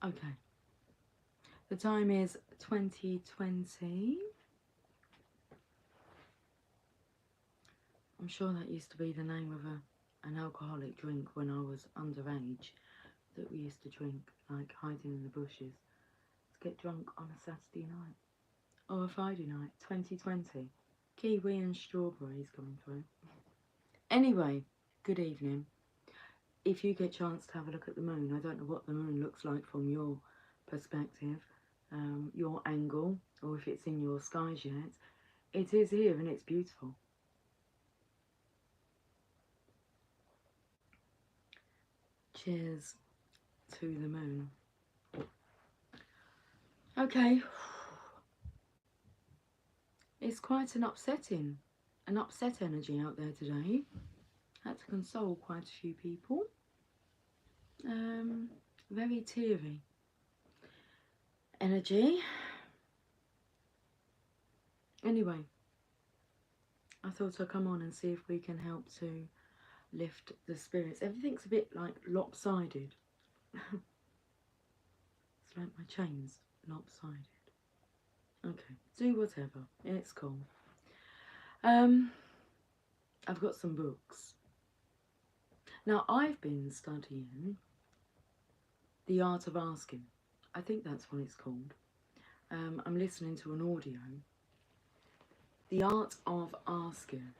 Okay. The time is 2020. I'm sure that used to be the name of an alcoholic drink when I was underage that we used to drink, like hiding in the bushes to get drunk on a Saturday night or a Friday night. 2020. Kiwi and strawberries coming through. Anyway, good evening. If you get a chance to have a look at the moon, I don't know what the moon looks like from your perspective, your angle, or if it's in your skies yet. It is here and it's beautiful. Cheers to the moon. Okay, it's quite an upset energy out there today. Had to console quite a few people. Very teary energy. Anyway, I thought I'd come on and see if we can help to lift the spirits. Everything's a bit like lopsided. It's like my chain's lopsided. Okay, do whatever. It's cool. I've got some books. Now, I've been studying The Art of Asking. I think that's what it's called. I'm listening to an audio. The Art of Asking.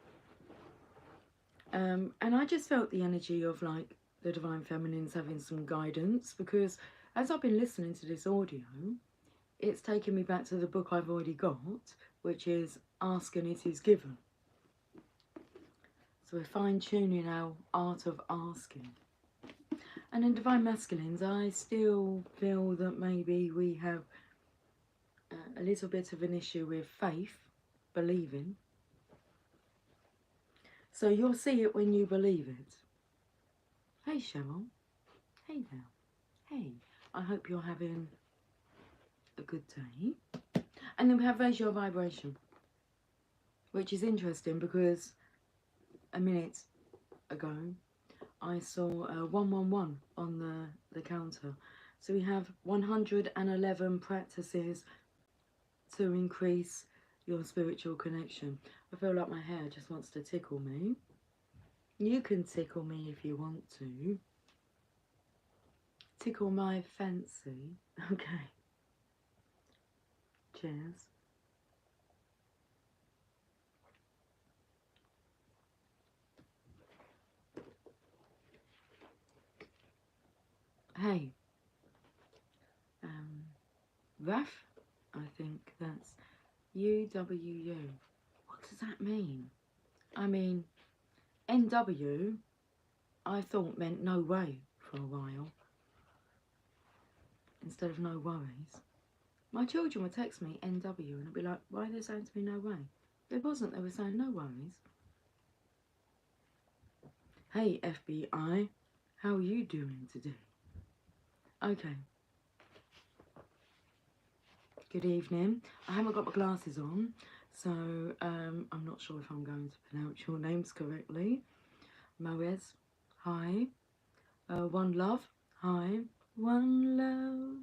And I just felt the energy of like the Divine Feminines having some guidance, because as I've been listening to this audio, it's taken me back to the book I've already got, which is Ask and It Is Given. So we're fine-tuning our art of asking. And in Divine Masculines, I still feel that maybe we have a little bit of an issue with faith, believing. So you'll see it when you believe it. Hey Cheryl. Hey there. Hey. I hope you're having a good day. And then we have Raise Your Vibration, which is interesting because a minute ago I saw 111 on the counter. So we have 111 practices to increase your spiritual connection. I feel like my hair just wants to tickle me. You can tickle me if you want to. Tickle my fancy. Okay. Cheers. Hey. Raf, I think that's UWU. What does that mean? I mean, NW, I thought meant no way for a while, instead of no worries. My children would text me NW and I'd be like, why are they saying to me no way? It wasn't, they were saying no worries. Hey FBI, how are you doing today? Okay. Good evening. I haven't got my glasses on, so I'm not sure if I'm going to pronounce your names correctly. Moez, hi. One Love, hi. One Love.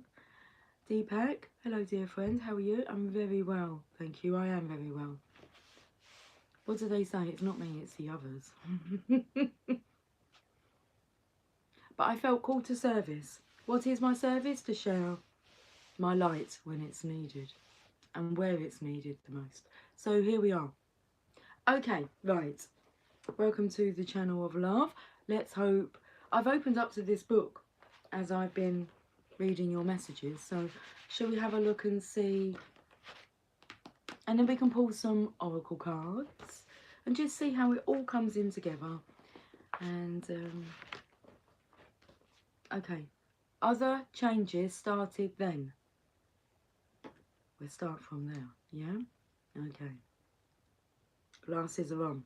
Deepak, hello dear friend, how are you? I'm very well, thank you, I am very well. What do they say? It's not me, it's the others. But I felt called to service. What is my service? To share my light when it's needed and where it's needed the most. So here we are. Okay, right. Welcome to the channel of love. Let's hope. I've opened up to this book as I've been reading your messages. So shall we have a look and see? And then we can pull some oracle cards and just see how it all comes in together. And okay. Other changes started then. We'll start from there, yeah? Okay. Glasses are on.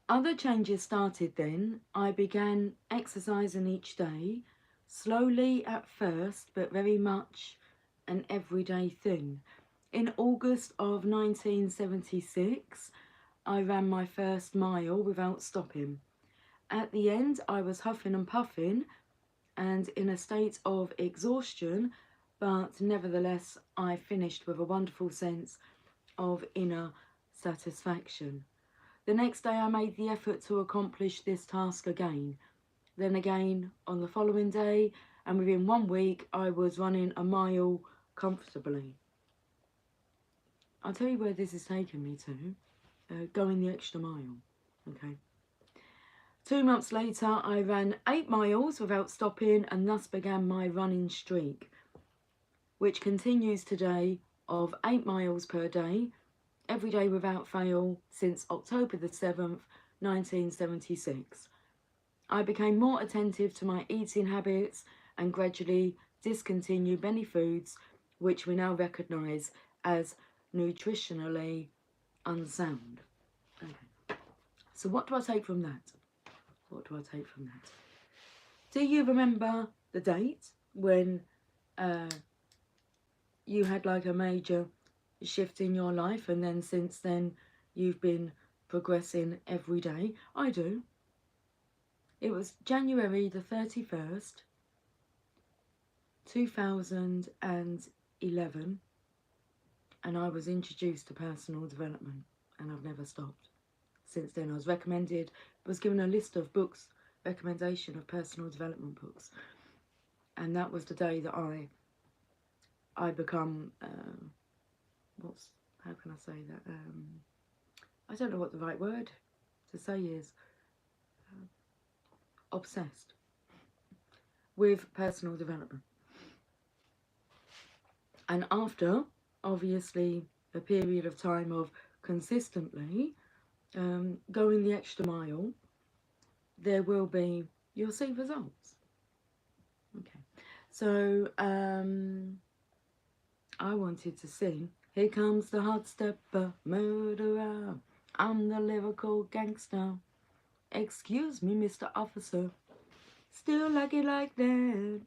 Other changes started then. I began exercising each day, slowly at first, but very much an everyday thing. In August of 1976, I ran my first mile without stopping. At the end, I was huffing and puffing, and in a state of exhaustion, but nevertheless I finished with a wonderful sense of inner satisfaction. The next day I made the effort to accomplish this task again, then again on the following day, and within 1 week I was running a mile comfortably. I'll tell you where this has taken me to, going the extra mile, okay. 2 months later I ran 8 miles without stopping, and thus began my running streak, which continues today of 8 miles per day, every day without fail, since October the 7th, 1976. I became more attentive to my eating habits and gradually discontinued many foods which we now recognise as nutritionally unsound. Okay. So what do I take from that? What do I take from that? Do you remember the date when you had like a major shift in your life, and then since then you've been progressing every day? I do. It was January the 31st, 2011, and I was introduced to personal development, and I've never stopped. Since then I was given a list of books, recommendation of personal development books, and that was the day that I become, how can I say that, I don't know what the right word to say is, obsessed with personal development. And after, obviously, a period of time of consistently going the extra mile, you'll see results. Okay, so I wanted to sing, here comes the hot stepper, murderer, I'm the lyrical gangster. Excuse me, Mr. Officer, still like it like that.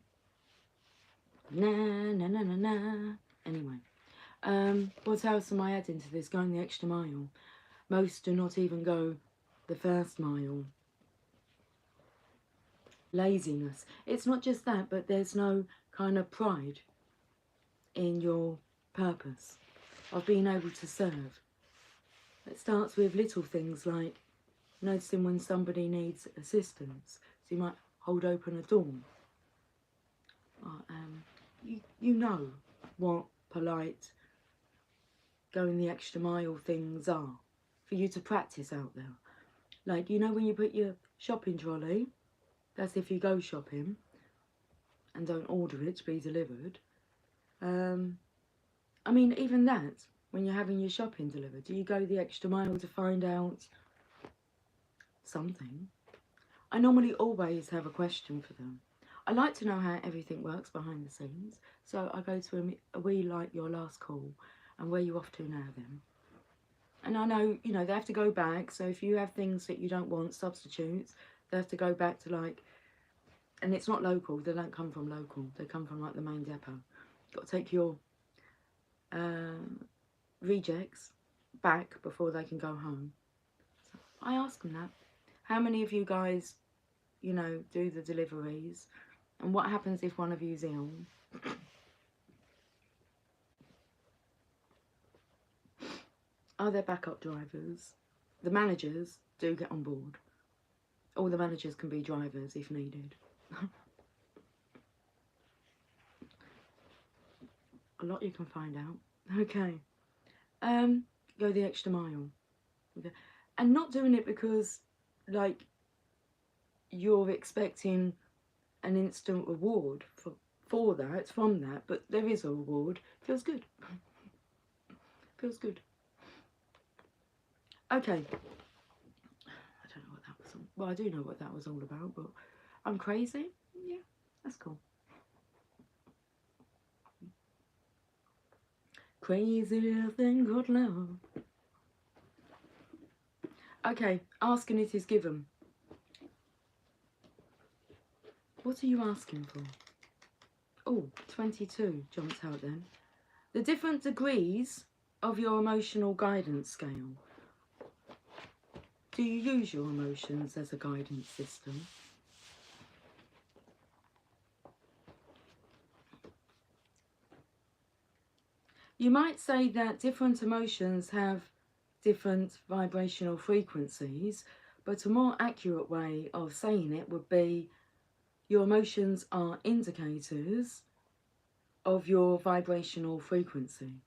Na na na na na. Anyway, what else am I adding to this? Going the extra mile. Most do not even go the first mile. Laziness. It's not just that, but there's no kind of pride in your purpose of being able to serve. It starts with little things like noticing when somebody needs assistance. So you might hold open a door. You know what polite going the extra mile things are for you to practice out there. Like, you know, when you put your shopping trolley, that's if you go shopping and don't order it to be delivered. I mean, even that, when you're having your shopping delivered, do you go the extra mile to find out something? I normally always have a question for them. I like to know how everything works behind the scenes, so I go to a wee like your last call, and where you off to now then? And I know, you know, they have to go back, so if you have things that you don't want, substitutes, they have to go back to like, and it's not local, they don't come from local, they come from like the main depot. You've got to take your rejects back before they can go home. So I ask them that. How many of you guys, you know, do the deliveries? And what happens if one of you's ill? Are there backup drivers? The managers do get on board. All the managers can be drivers if needed. A lot you can find out. Okay. Go the extra mile. Okay. And not doing it because, like, you're expecting an instant reward for that, from that, but there is a reward. Feels good. Feels good. Okay. I don't know what that was all. Well, I do know what that was all about, but I'm crazy. Yeah, that's cool. Crazy little thing called love. Okay, asking it is given. What are you asking for? Oh, 22 jumped out then. The different degrees of your emotional guidance scale. Do you use your emotions as a guidance system? You might say that different emotions have different vibrational frequencies, but a more accurate way of saying it would be your emotions are indicators of your vibrational frequency.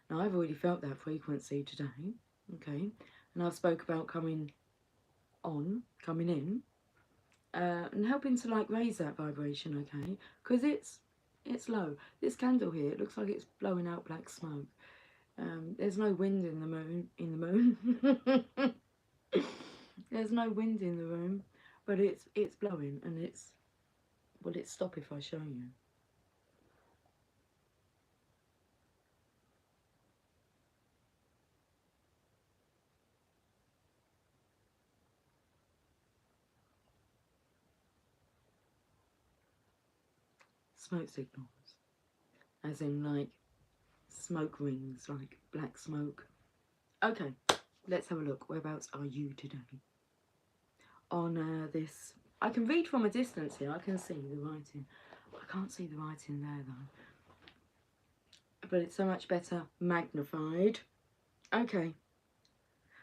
Now, I've already felt that frequency today, okay, and I've spoke about coming in, and helping to like raise that vibration, okay, because it's low. This candle here, it looks like it's blowing out black smoke. There's no wind in the moon. There's no wind in the room, but it's blowing, and will it stop if I show you? Smoke signals, as in like smoke rings, like black smoke. Okay, let's have a look. Whereabouts are you today? On this, I can read from a distance here. I can see the writing. I can't see the writing there though. But it's so much better magnified. Okay.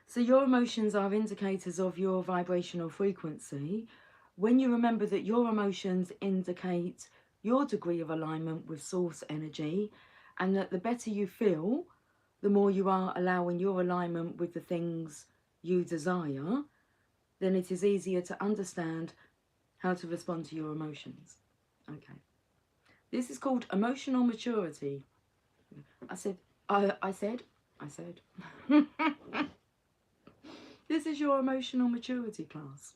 So your emotions are indicators of your vibrational frequency. When you remember that your emotions indicate your degree of alignment with source energy, and that the better you feel, the more you are allowing your alignment with the things you desire, then it is easier to understand how to respond to your emotions. Okay. This is called emotional maturity. I said. This is your emotional maturity class.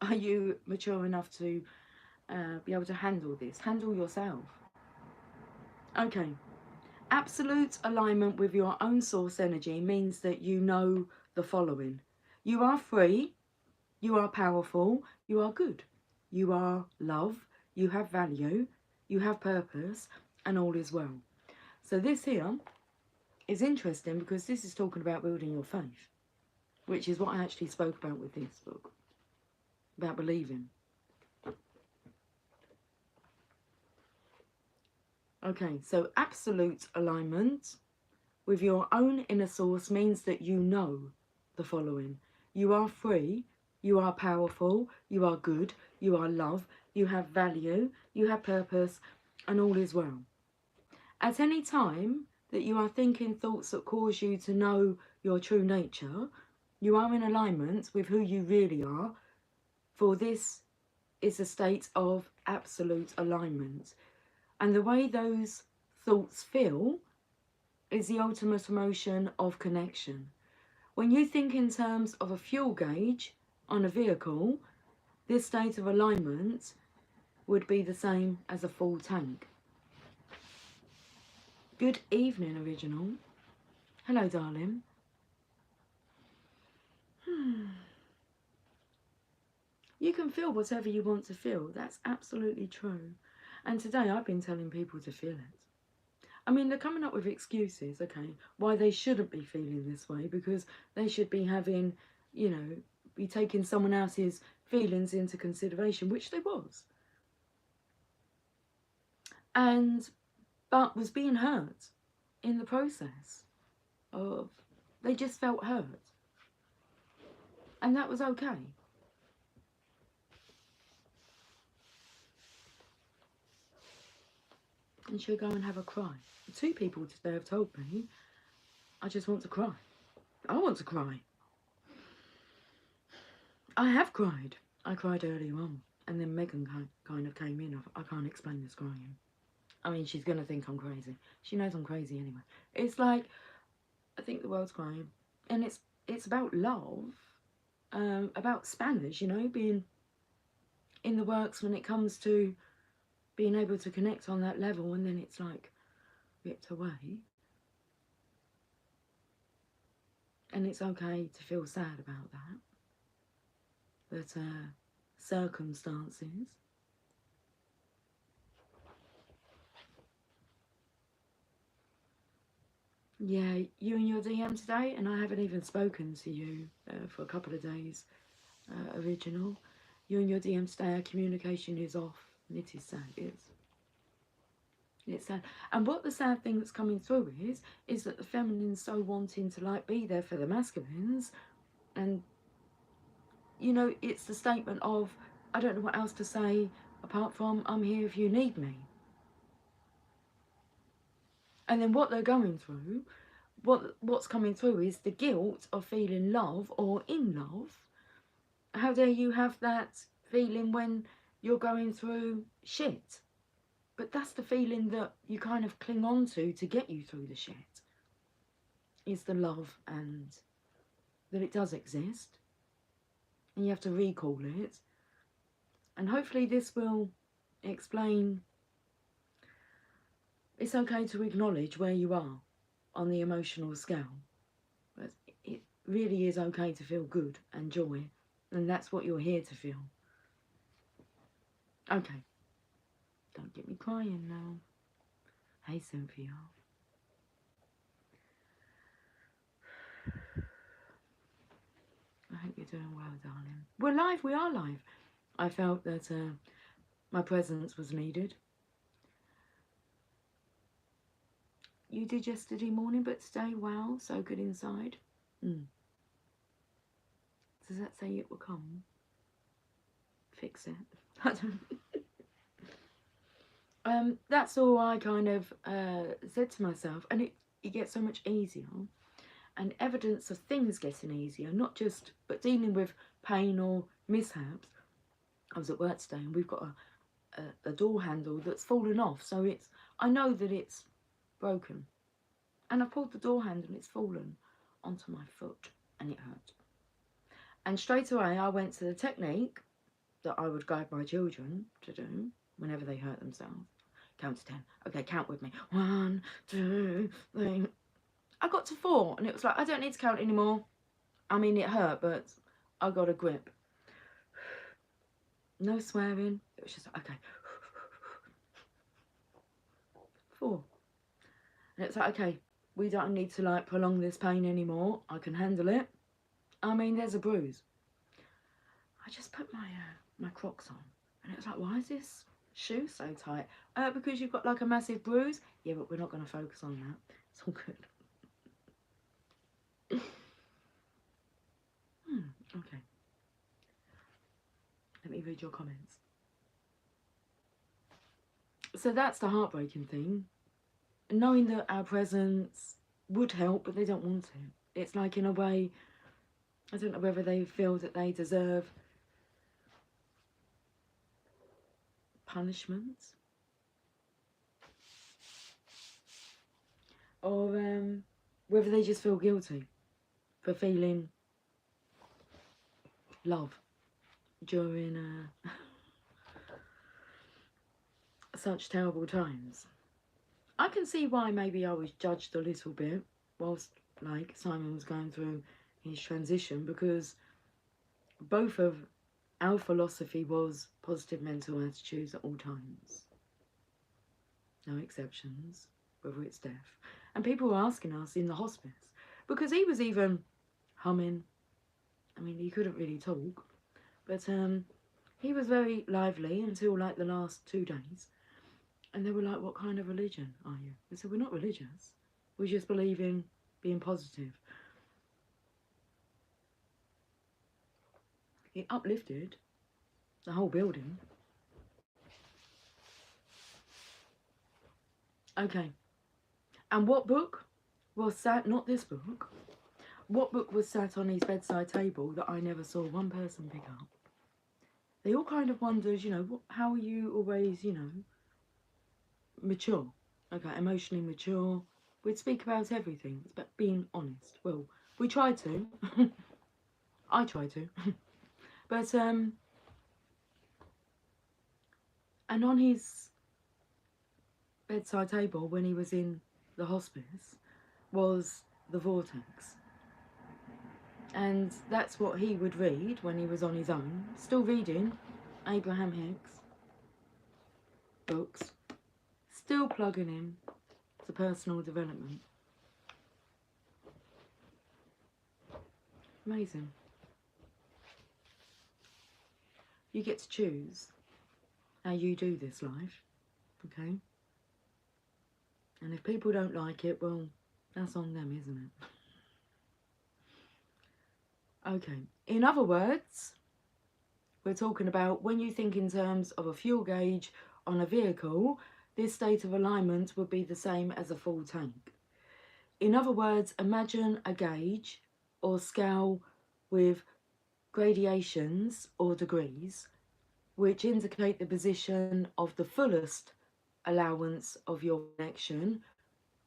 Are you mature enough to be able to handle this? Handle yourself. Okay. Absolute alignment with your own source energy means that you know the following. You are free. You are powerful. You are good. You are love. You have value. You have purpose. And all is well. So this here is interesting because this is talking about building your faith, which is what I actually spoke about with this book, about believing. Okay, so absolute alignment with your own inner source means that you know the following. You are free, you are powerful, you are good, you are love, you have value, you have purpose, and all is well. At any time that you are thinking thoughts that cause you to know your true nature, you are in alignment with who you really are, for this is a state of absolute alignment. And the way those thoughts feel is the ultimate emotion of connection. When you think in terms of a fuel gauge on a vehicle, this state of alignment would be the same as a full tank. Good evening, Original. Hello, darling. You can feel whatever you want to feel. That's absolutely true. And today I've been telling people to feel it. I mean, they're coming up with excuses, okay, why they shouldn't be feeling this way, because they should be having, you know, be taking someone else's feelings into consideration, which they was. But was being hurt in the process of, they just felt hurt. And that was okay. And she'll go and have a cry. 2 people today have told me, I just want to cry. I want to cry. I have cried. I cried earlier on. And then Megan kind of came in. I can't explain this crying. I mean, she's going to think I'm crazy. She knows I'm crazy anyway. It's like, I think the world's crying. And it's about love. About Spanish, you know, being in the works when it comes to being able to connect on that level, and then it's like ripped away. And it's okay to feel sad about that. But circumstances. Yeah, you and your DM today, and I haven't even spoken to you for a couple of days, Original. You and your DM today, our communication is off, and it is sad, it is. It's sad. And what the sad thing that's coming through is that the feminine's so wanting to like be there for the masculines, and you know, it's the statement of, I don't know what else to say apart from, I'm here if you need me. And then what they're going through, what's coming through is the guilt of feeling love or in love. How dare you have that feeling when you're going through shit? But that's the feeling that you kind of cling on to get you through the shit. Is the love, and that it does exist. And you have to recall it. And hopefully this will explain it's okay to acknowledge where you are on the emotional scale. But it really is okay to feel good and joy. And that's what you're here to feel. Okay. Don't get me crying now. Hey, Cynthia. I hope you're doing well, darling. We're live. We are live. I felt that my presence was needed. You did yesterday morning, but today, wow, so good inside. Does that say it will come? Fix it. I don't. That's all I kind of said to myself, and it gets so much easier, and evidence of things getting easier, not just but dealing with pain or mishaps. I was at work today, and we've got a door handle that's fallen off, so I know that it's broken, and I pulled the door handle and it's fallen onto my foot, and it hurt. And straight away I went to the technique that I would guide my children to do whenever they hurt themselves. Count to 10. Okay, count with me. 1, 2, 3. I got to 4, and it was like, I don't need to count anymore. I mean, it hurt, but I got a grip. No swearing. It was just, okay. 4. And it's like, okay, we don't need to like prolong this pain anymore. I can handle it. I mean, there's a bruise. I just put my Crocs on, and it was like, why is this shoe so tight? Because you've got like a massive bruise. Yeah, but we're not going to focus on that. It's all good. Okay. Let me read your comments. So that's the heartbreaking thing. Knowing that our presence would help, but they don't want to. It's like, in a way, I don't know whether they feel that they deserve punishment, or whether they just feel guilty for feeling love during such terrible times. I can see why maybe I was judged a little bit whilst like Simon was going through his transition, because both of our philosophy was positive mental attitudes at all times. No exceptions, whether it's death. And people were asking us in the hospice, because he was even humming. I mean, he couldn't really talk, but he was very lively until like the last 2 days. And they were like, what kind of religion are you? I said, we're not religious. We just believe in being positive. It uplifted the whole building. Okay. And what book was sat, not this book, what book was sat on his bedside table that I never saw one person pick up? They all kind of wondered, you know, how are you always, you know, mature? Okay, emotionally mature. We'd speak about everything. It's about being honest. Well, we try to. I try to. But, and on his bedside table when he was in the hospice was the Vortex. And that's what he would read when he was on his own. Still reading Abraham Hicks books. Still plugging in to personal development. Amazing. You get to choose how you do this life, okay? And if people don't like it, well, that's on them, isn't it? Okay. In other words, we're talking about when you think in terms of a fuel gauge on a vehicle, this state of alignment would be the same as a full tank. In other words, imagine a gauge or scale with gradations or degrees, which indicate the position of the fullest allowance of your connection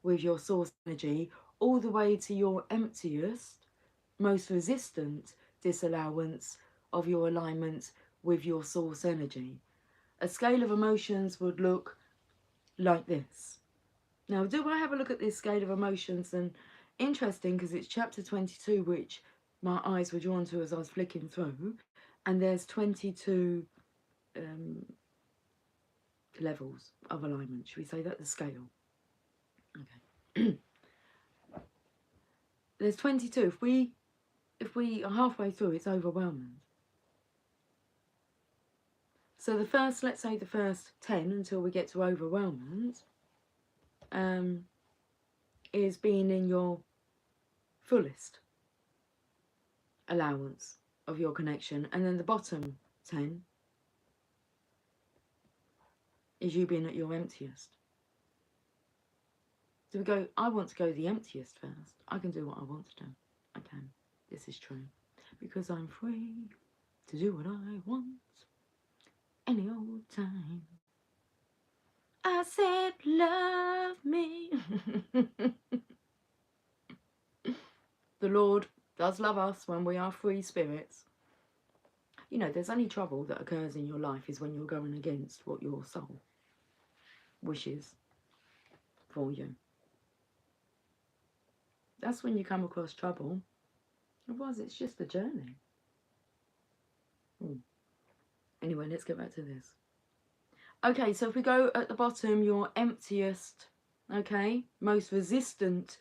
with your source energy, all the way to your emptiest, most resistant disallowance of your alignment with your source energy. A scale of emotions would look like this. Now, do I have a look at this scale of emotions? And interesting, because it's chapter 22, which my eyes were drawn to as I was flicking through, and there's 22 levels of alignment. Should we say that? The scale. Okay. There's 22. If we are halfway through, it's overwhelming. So the first, let's say the first 10 until we get to overwhelmment, is being in your fullest allowance of your connection. And then the bottom 10 is you being at your emptiest. So we go, I want to go the emptiest first. I can do what I want to do. I can. This is true. Because I'm free to do what I want any old time. I said, love me. The Lord does love us when we are free spirits. You know, there's only trouble that occurs in your life is when you're going against what your soul wishes for you. That's when you come across trouble. Otherwise, it's just a journey. Anyway, let's get back to this. Okay, so if we go at the bottom, your emptiest, okay, most resistant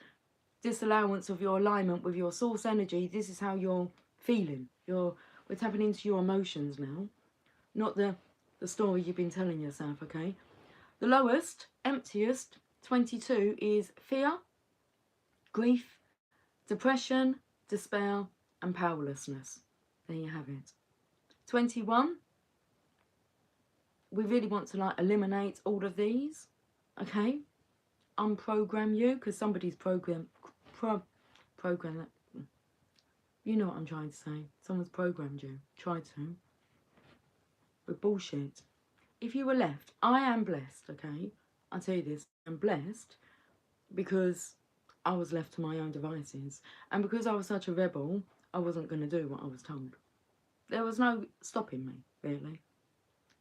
disallowance of your alignment with your source energy, this is how you're feeling. We're tapping into your emotions now, not the story you've been telling yourself, okay? The lowest, emptiest, 22, is fear, grief, depression, despair, and powerlessness. There you have it. 21, we really want to eliminate all of these, okay? Unprogram you, because somebody's program that. You know what I'm trying to say. Someone's programmed you. Tried to. With bullshit. If you were left, I am blessed, okay? I'll tell you this. I'm blessed because I was left to my own devices. And because I was such a rebel, I wasn't going to do what I was told. There was no stopping me, really.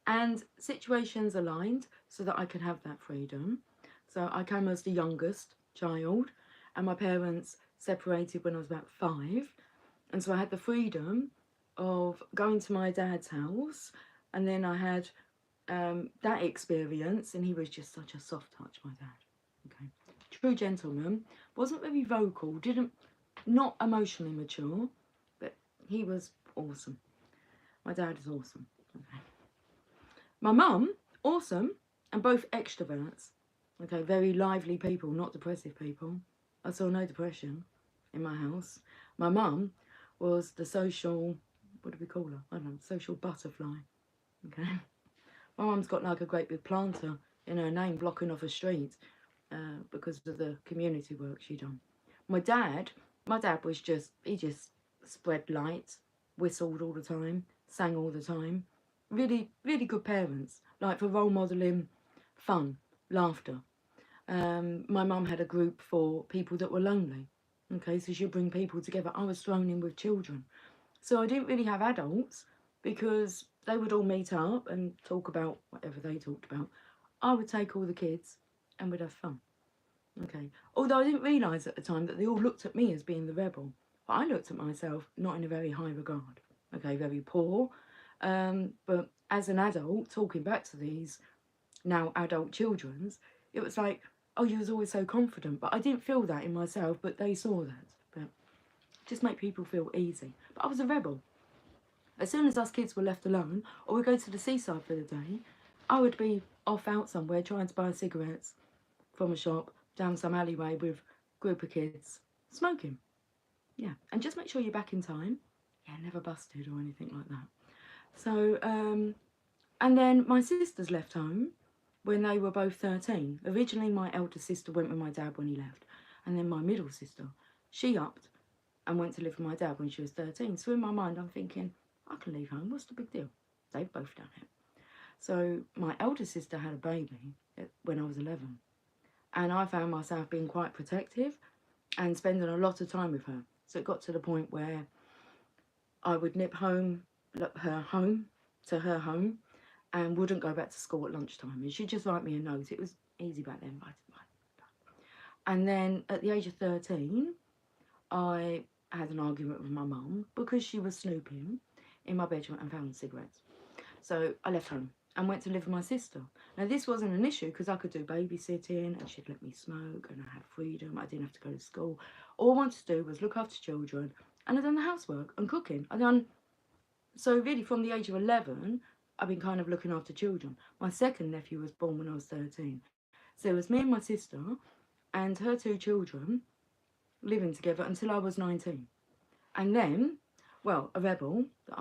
And situations aligned so that I could have that freedom. So I came as the youngest child, and my parents separated when I was about 5. And so I had the freedom of going to my dad's house, and then I had that experience, and he was just such a soft touch, my dad. Okay, true gentleman, wasn't very vocal, not emotionally mature, but he was awesome. My dad is awesome. Okay. My mum, awesome, and both extroverts. Okay, very lively people, not depressive people. I saw no depression in my house. My mum was the social, what do we call her? I don't know, social butterfly. Okay. My mum's got like a great big planter in her name blocking off a street because of the community work she done. My dad was he just spread light, whistled all the time, sang all the time. Really, really good parents, like for role modelling fun, laughter. My mum had a group for people that were lonely. Okay, so she'd bring people together. I was thrown in with children. So I didn't really have adults because they would all meet up and talk about whatever they talked about. I would take all the kids and we'd have fun. Okay, although I didn't realise at the time that they all looked at me as being the rebel. But I looked at myself not in a very high regard. Okay, very poor. But as an adult, talking back to these now adult children's, it was like, oh, you was always so confident. But I didn't feel that in myself, but they saw that. But just make people feel easy. But I was a rebel. As soon as us kids were left alone, or we go to the seaside for the day, I would be off out somewhere trying to buy cigarettes from a shop, down some alleyway with a group of kids smoking. Yeah, and just make sure you're back in time. Yeah, never busted or anything like that. So, and then my sisters left home when they were both 13. Originally, my elder sister went with my dad when he left. And then my middle sister, she upped and went to live with my dad when she was 13. So in my mind, I'm thinking, I can leave home. What's the big deal? They've both done it. So my elder sister had a baby when I was 11. And I found myself being quite protective and spending a lot of time with her. So it got to the point where I would nip home, her home, to her home, and wouldn't go back to school at lunchtime. And she'd just write me a note. It was easy back then. And then at the age of 13, I had an argument with my mum because she was snooping in my bedroom and found cigarettes. So I left home and went to live with my sister. Now this wasn't an issue because I could do babysitting and she'd let me smoke and I had freedom. I didn't have to go to school. All I wanted to do was look after children, and I'd done the housework and cooking. So really from the age of 11, I've been kind of looking after children. My second nephew was born when I was 13. So it was me and my sister and her 2 children living together until I was 19. And then, well, a rebel that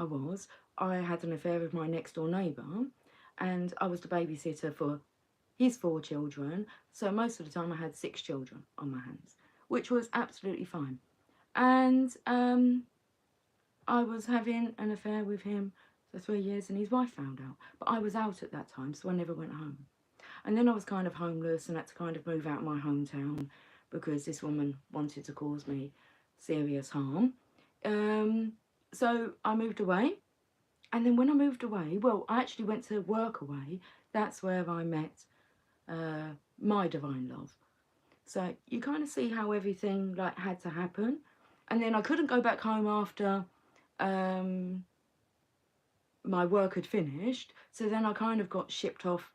I had an affair with my next door neighbour, and I was the babysitter for his 4 children. So most of the time I had 6 children on my hands, which was absolutely fine. And I was having an affair with him for 3 years, and his wife found out. But I was out at that time, so I never went home. And then I was kind of homeless and had to kind of move out of my hometown because this woman wanted to cause me serious harm. So I moved away. And then when I moved away, well, I actually went to work away. That's where I met my divine love. So you kind of see how everything like had to happen. And then I couldn't go back home after my work had finished. So then I kind of got shipped off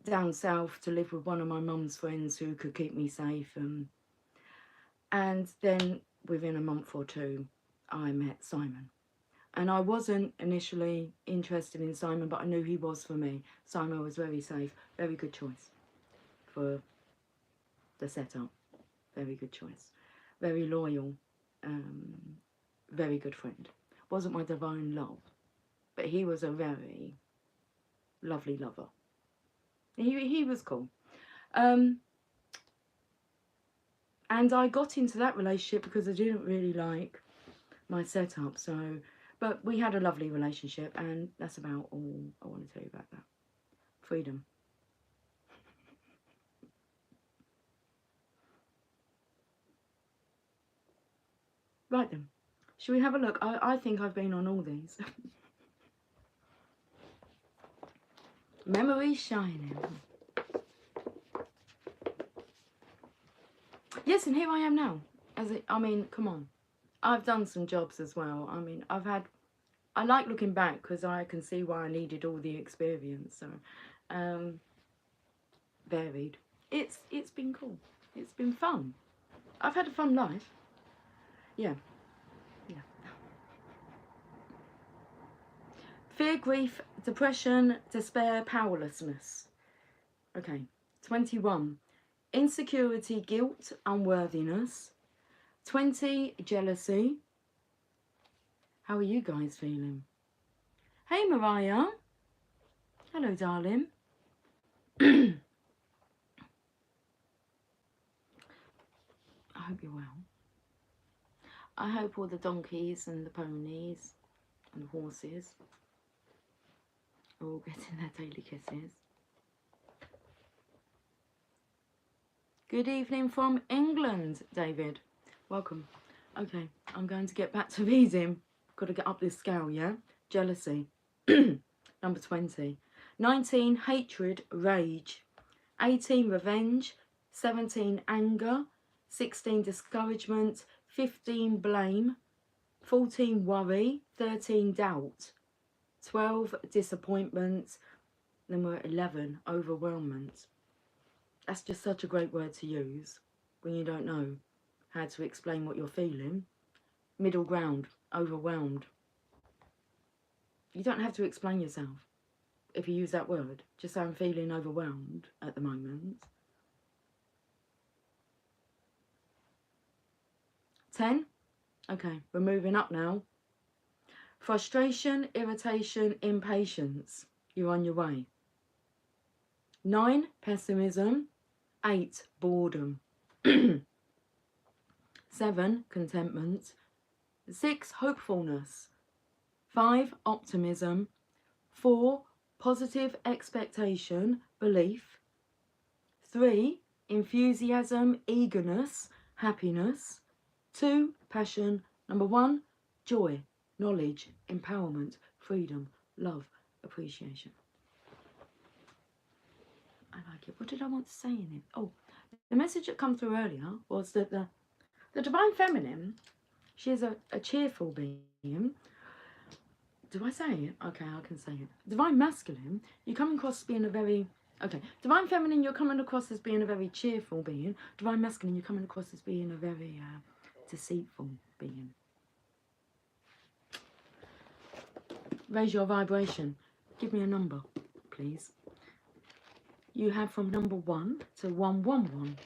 down south to live with one of my mum's friends who could keep me safe. And then within a month or 2, I met Simon. And I wasn't initially interested in Simon, but I knew he was for me. Simon was very safe, very good choice for the setup. Very good choice. Very loyal, very good friend. Wasn't my divine love, but he was a very lovely lover. He was cool. And I got into that relationship because I didn't really like my setup. But we had a lovely relationship, and that's about all I want to tell you about that. Freedom. Right then, shall we have a look? I think I've been on all these. Memories shining. Yes, and here I am now. I mean, come on. I've done some jobs as well. I mean, I like looking back because I can see why I needed all the experience. So, varied. It's been cool. It's been fun. I've had a fun life. Yeah. Fear, grief, depression, despair, powerlessness. Okay. 21. Insecurity, guilt, unworthiness. 20. Jealousy. How are you guys feeling? Hey, Mariah. Hello, darling. I hope you're well. I hope all the donkeys and the ponies and the horses are all getting their daily kisses. Good evening from England, David. Welcome. Okay, I'm going to get back to reading. Got to get up this scale, yeah? Jealousy. Number 20. 19. Hatred, rage. 18. Revenge. 17. Anger. 16. Discouragement. 15. Blame. 14. Worry. 13. Doubt. 12. Disappointment. Then we're at 11. Overwhelmment. That's just such a great word to use when you don't know how to explain what you're feeling. Middle ground. Overwhelmed. You don't have to explain yourself if you use that word. Just say I'm feeling overwhelmed at the moment. 10. Okay, we're moving up now. Frustration, irritation, impatience. You're on your way. 9, pessimism. 8, boredom. 7, contentment. 6, hopefulness. 5, optimism. 4, positive expectation, belief. 3, enthusiasm, eagerness, happiness. 2, passion. Number 1, joy, knowledge, empowerment, freedom, love, appreciation. I like it. What did I want to say in it? Oh, the message that come through earlier was that the Divine Feminine, she is a cheerful being. Do I say it? Okay, I can say it. Divine Masculine, you come across as being a very... Okay, Divine Feminine, you're coming across as being a very cheerful being. Divine Masculine, you're coming across as being a very deceitful being. Raise your vibration. Give me a number, please. You have from number 1 to 111.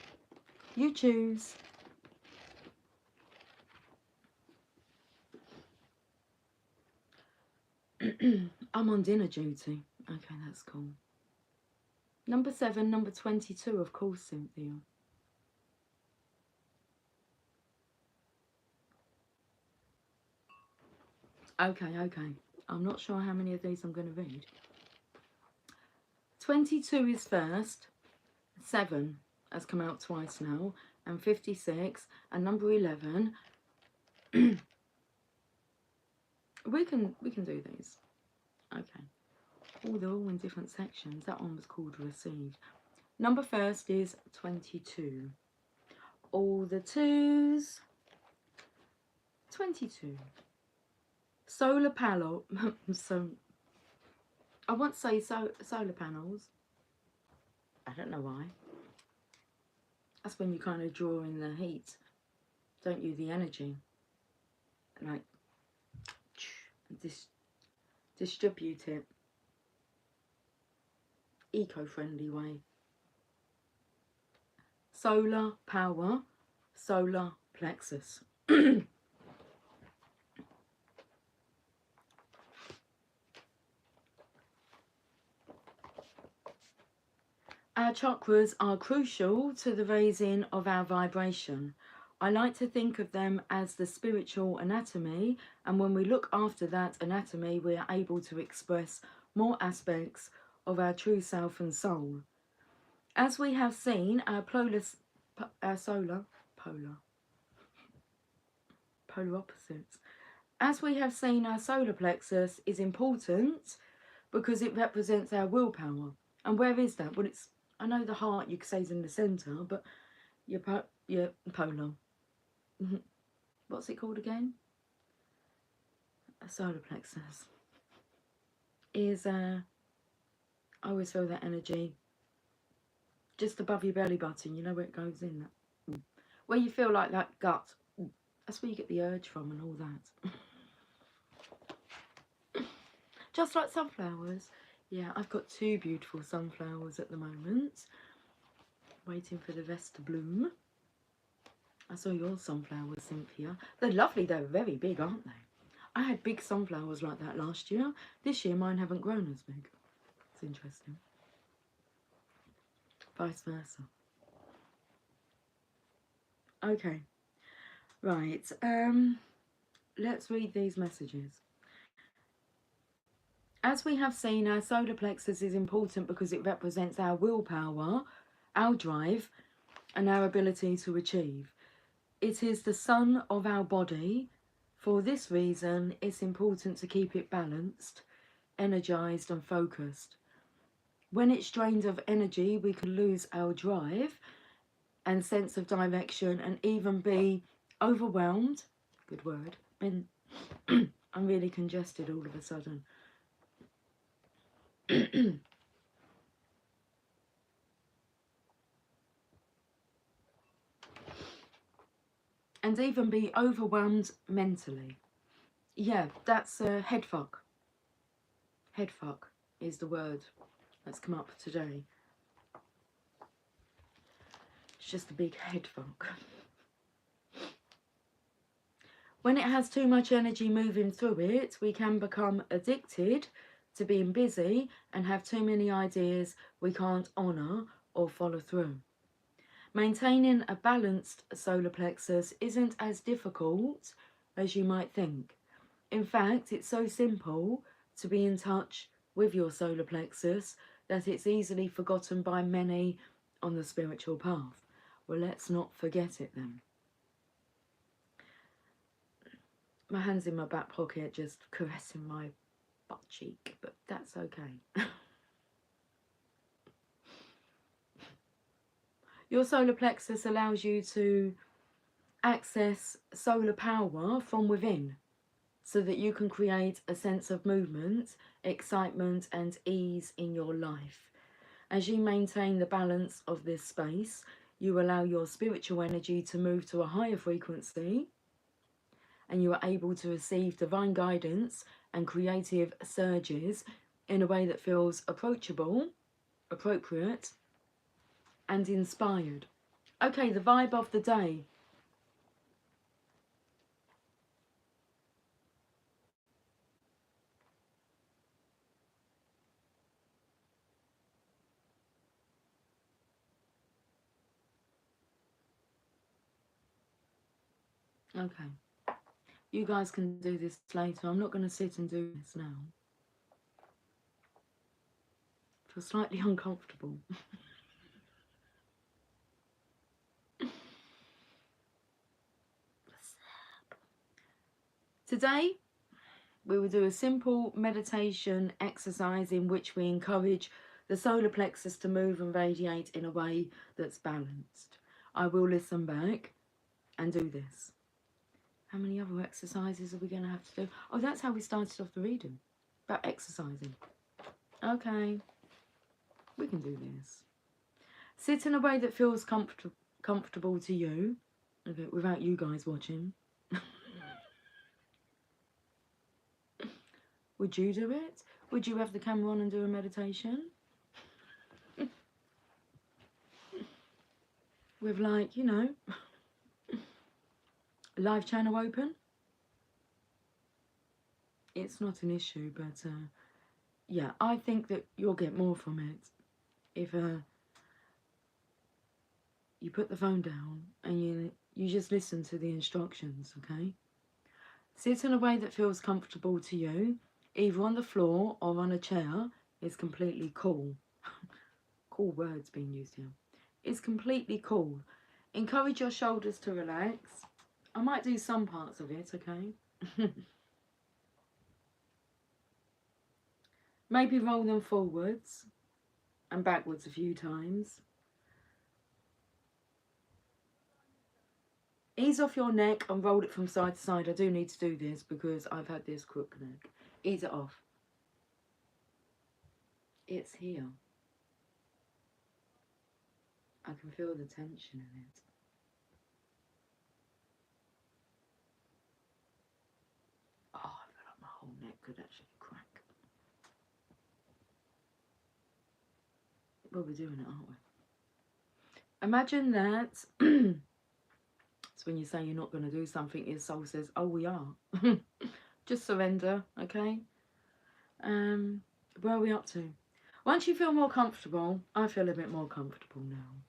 You choose. I'm on dinner duty. Okay, that's cool. Number 7, number 22, of course, Cynthia. Okay. I'm not sure how many of these I'm going to read. 22 is first. 7 has come out twice now. And 56. And number 11. we can do these. Okay. Oh, they're all in different sections. That one was called Received. Number first is 22. All the 2s. 22. Solar panel. So I want to say solar panels. I don't know why. That's when you kind of draw in the heat, don't you? The energy, like distribute it, eco-friendly way. Solar power, solar plexus. Our chakras are crucial to the raising of our vibration. I like to think of them as the spiritual anatomy, and when we look after that anatomy, we are able to express more aspects of our true self and soul. As we have seen, our polar opposites. As we have seen, our solar plexus is important because it represents our willpower. And where is that? Well, it's, I know the heart, you could say, is in the centre, but your polar. What's it called again? A solar plexus. Is, I always feel that energy just above your belly button, you know where it goes in? That, where you feel like that gut. That's where you get the urge from and all that. Just like sunflowers. Yeah, I've got 2 beautiful sunflowers at the moment. Waiting for the rest to bloom. I saw your sunflowers, Cynthia. They're lovely, they're very big, aren't they? I had big sunflowers like that last year. This year mine haven't grown as big. It's interesting. Vice versa. Okay. Right. Let's read these messages. As we have seen, our solar plexus is important because it represents our willpower, our drive, and our ability to achieve. It is the sun of our body. For this reason, it's important to keep it balanced, energized, and focused. When it's drained of energy, we can lose our drive and sense of direction and even be overwhelmed. Good word. I'm really congested all of a sudden. And even be overwhelmed mentally. Yeah, that's head fuck. Head fuck is the word that's come up today. It's just a big head fuck. When it has too much energy moving through it, we can become addicted to being busy and have too many ideas we can't honour or follow through. Maintaining a balanced solar plexus isn't as difficult as you might think. In fact, it's so simple to be in touch with your solar plexus that it's easily forgotten by many on the spiritual path. Well, let's not forget it then. My hand's in my back pocket just caressing my butt cheek, but that's okay. Your solar plexus allows you to access solar power from within so that you can create a sense of movement, excitement and ease in your life. As you maintain the balance of this space, you allow your spiritual energy to move to a higher frequency, and you are able to receive divine guidance and creative surges in a way that feels approachable, appropriate, and inspired. Okay, the vibe of the day. Okay. You guys can do this later. I'm not going to sit and do this now. I feel slightly uncomfortable. Today, we will do a simple meditation exercise in which we encourage the solar plexus to move and radiate in a way that's balanced. I will listen back and do this. How many other exercises are we going to have to do? Oh, that's how we started off the reading, about exercising. Okay, we can do this. Sit in a way that feels comfortable to you, okay, without you guys watching. Would you do it? Would you have the camera on and do a meditation? With, like, you know, a live channel open? It's not an issue, but yeah, I think that you'll get more from it if you put the phone down and you just listen to the instructions, okay? Sit in a way that feels comfortable to you, either on the floor or on a chair. Is completely cool. Cool words being used here. It's completely cool. Encourage your shoulders to relax. I might do some parts of it, okay? Maybe roll them forwards and backwards a few times. Ease off your neck and roll it from side to side. I do need to do this because I've had this crook neck. Ease it off. It's here. I can feel the tension in it. Oh, I feel like my whole neck could actually crack. Well, we're doing it, aren't we? Imagine that. It's when you say you're not going to do something, your soul says, oh, we are. Just surrender, okay? Where are we up to? Once you feel more comfortable, I feel a bit more comfortable now.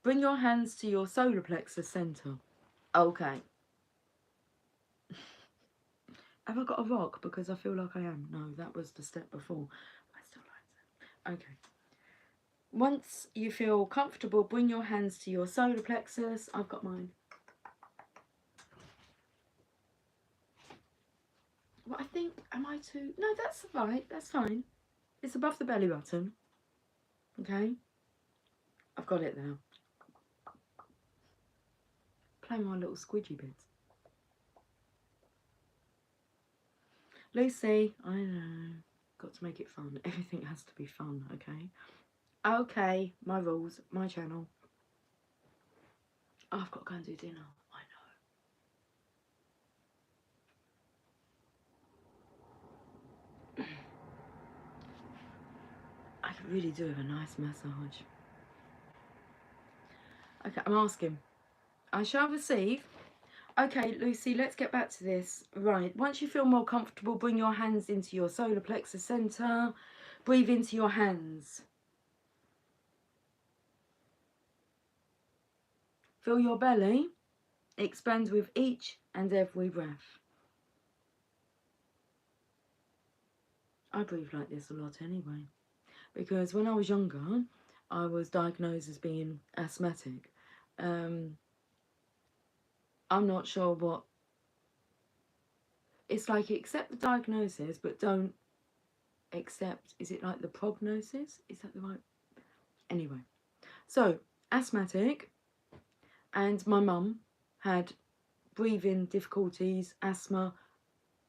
Bring your hands to your solar plexus center. Okay. Have I got a rock? Because I feel like I am. No, that was the step before. I still like that. Okay. Once you feel comfortable, bring your hands to your solar plexus. I've got mine. Well, I think, am I too... No, that's right. That's fine. It's above the belly button. Okay. I've got it now. Play my little squidgy bits. Lucy, I know. Got to make it fun. Everything has to be fun, okay? Okay, my rules, my channel. Oh, I've got to go and do dinner. I know. I could really do with a nice massage. Okay, I'm asking. I shall receive Okay, Lucy, let's get back to this. Right, once you feel more comfortable, bring your hands into your solar plexus center. Breathe into your hands. Feel your belly expand with each and every breath. I breathe like this a lot anyway, because when I was younger, I was diagnosed as being asthmatic. I'm not sure what... It's like, accept the diagnosis, but don't accept... Is it like the prognosis? Is that the right... Anyway, so, asthmatic, and my mum had breathing difficulties, asthma.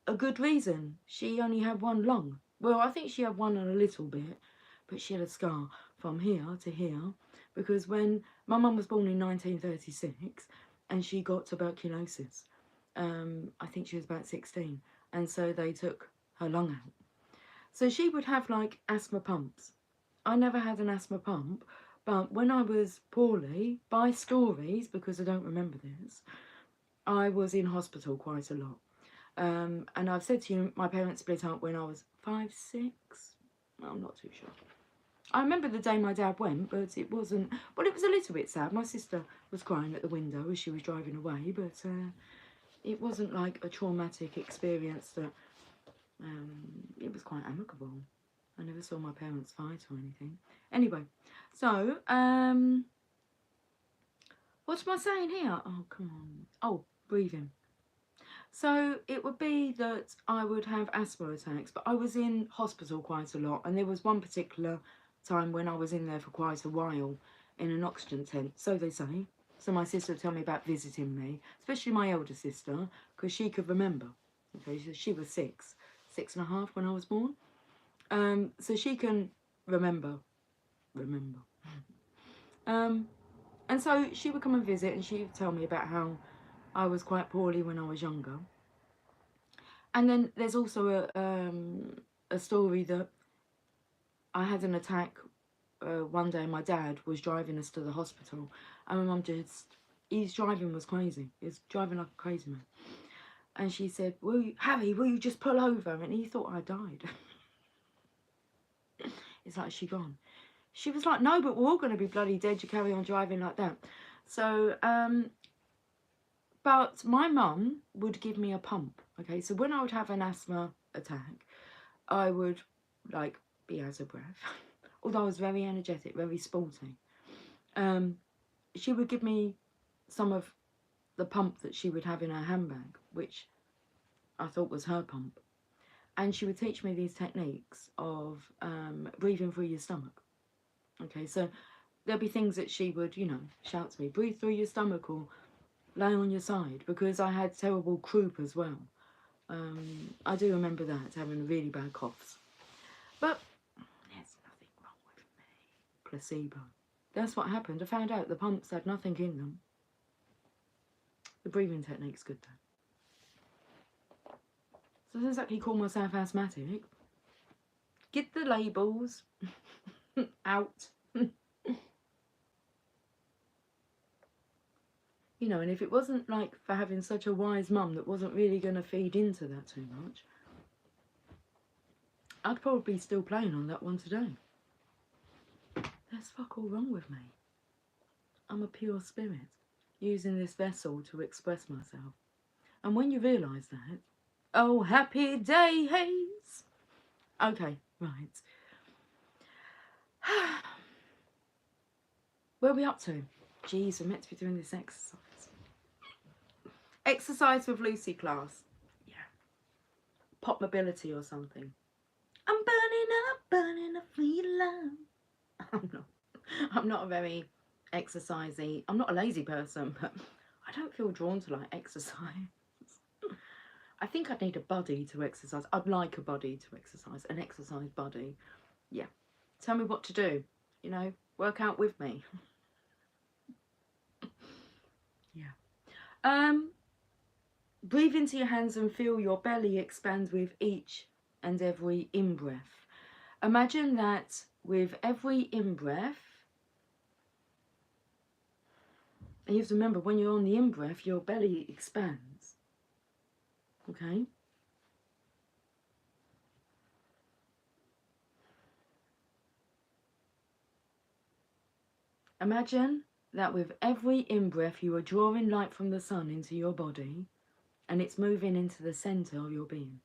A good reason. She only had one lung. Well, I think she had one a little bit, but she had a scar from here to here, because when my mum was born in 1936 and she got tuberculosis, I think she was about 16, and so they took her lung out. So she would have like asthma pumps. I never had an asthma pump, but when I was poorly, by stories, because I don't remember this, I was in hospital quite a lot. And I've said to you, my parents split up when I was 5, 6. I'm not too sure. I remember the day my dad went, but it wasn't... Well, it was a little bit sad. My sister was crying at the window as she was driving away, but it wasn't like a traumatic experience that... it was quite amicable. I never saw my parents fight or anything. Anyway, so, what am I saying here? Oh, come on. Oh, breathing. So it would be that I would have asthma attacks, but I was in hospital quite a lot, and there was one particular time when I was in there for quite a while in an oxygen tent, so they say. So my sister would tell me about visiting me, especially my elder sister, because she could remember. Okay, she was 6.5 when I was born. So she can remember. And so she would come and visit, and she would tell me about how I was quite poorly when I was younger. And then there's also a story that I had an attack one day. My dad was driving us to the hospital, and my mum his driving was crazy. He was driving like a crazy man. And she said, Harry, will you just pull over? And he thought I died. It's like, is she gone? She was like, no, but we're all going to be bloody dead. You carry on driving like that. So, but my mum would give me a pump. Okay, so when I would have an asthma attack, I would like be out of breath. Although I was very energetic, very sporty. She would give me some of the pump that she would have in her handbag, which I thought was her pump. And she would teach me these techniques of breathing through your stomach. Okay, so there'll be things that she would, shout to me, breathe through your stomach or lay on your side, because I had terrible croup as well. I do remember that, having really bad coughs. But there's nothing wrong with me. Placebo. That's what happened. I found out the pumps had nothing in them. The breathing technique's good though. So I don't exactly call myself asthmatic. Get the labels out. And if it wasn't like for having such a wise mum that wasn't really going to feed into that too much, I'd probably be still playing on that one today. There's fuck all wrong with me. I'm a pure spirit, using this vessel to express myself. And when you realise that, oh, happy days. Okay, right. Where are we up to? Jeez, we're meant to be doing this exercise. Exercise with Lucy class. Yeah. Pop mobility or something. I'm burning up for your love. I'm not a very exercisey. I'm not a lazy person, but I don't feel drawn to like exercise. I think I'd need a body to exercise. I'd like a body to exercise, an exercise body. Yeah. Tell me what to do. Work out with me. Yeah. Breathe into your hands and feel your belly expand with each and every in-breath. Imagine that with every in-breath, And you have to remember, when you're on the in-breath, your belly expands. Okay? Imagine that with every in-breath you are drawing light from the sun into your body, and it's moving into the center of your being.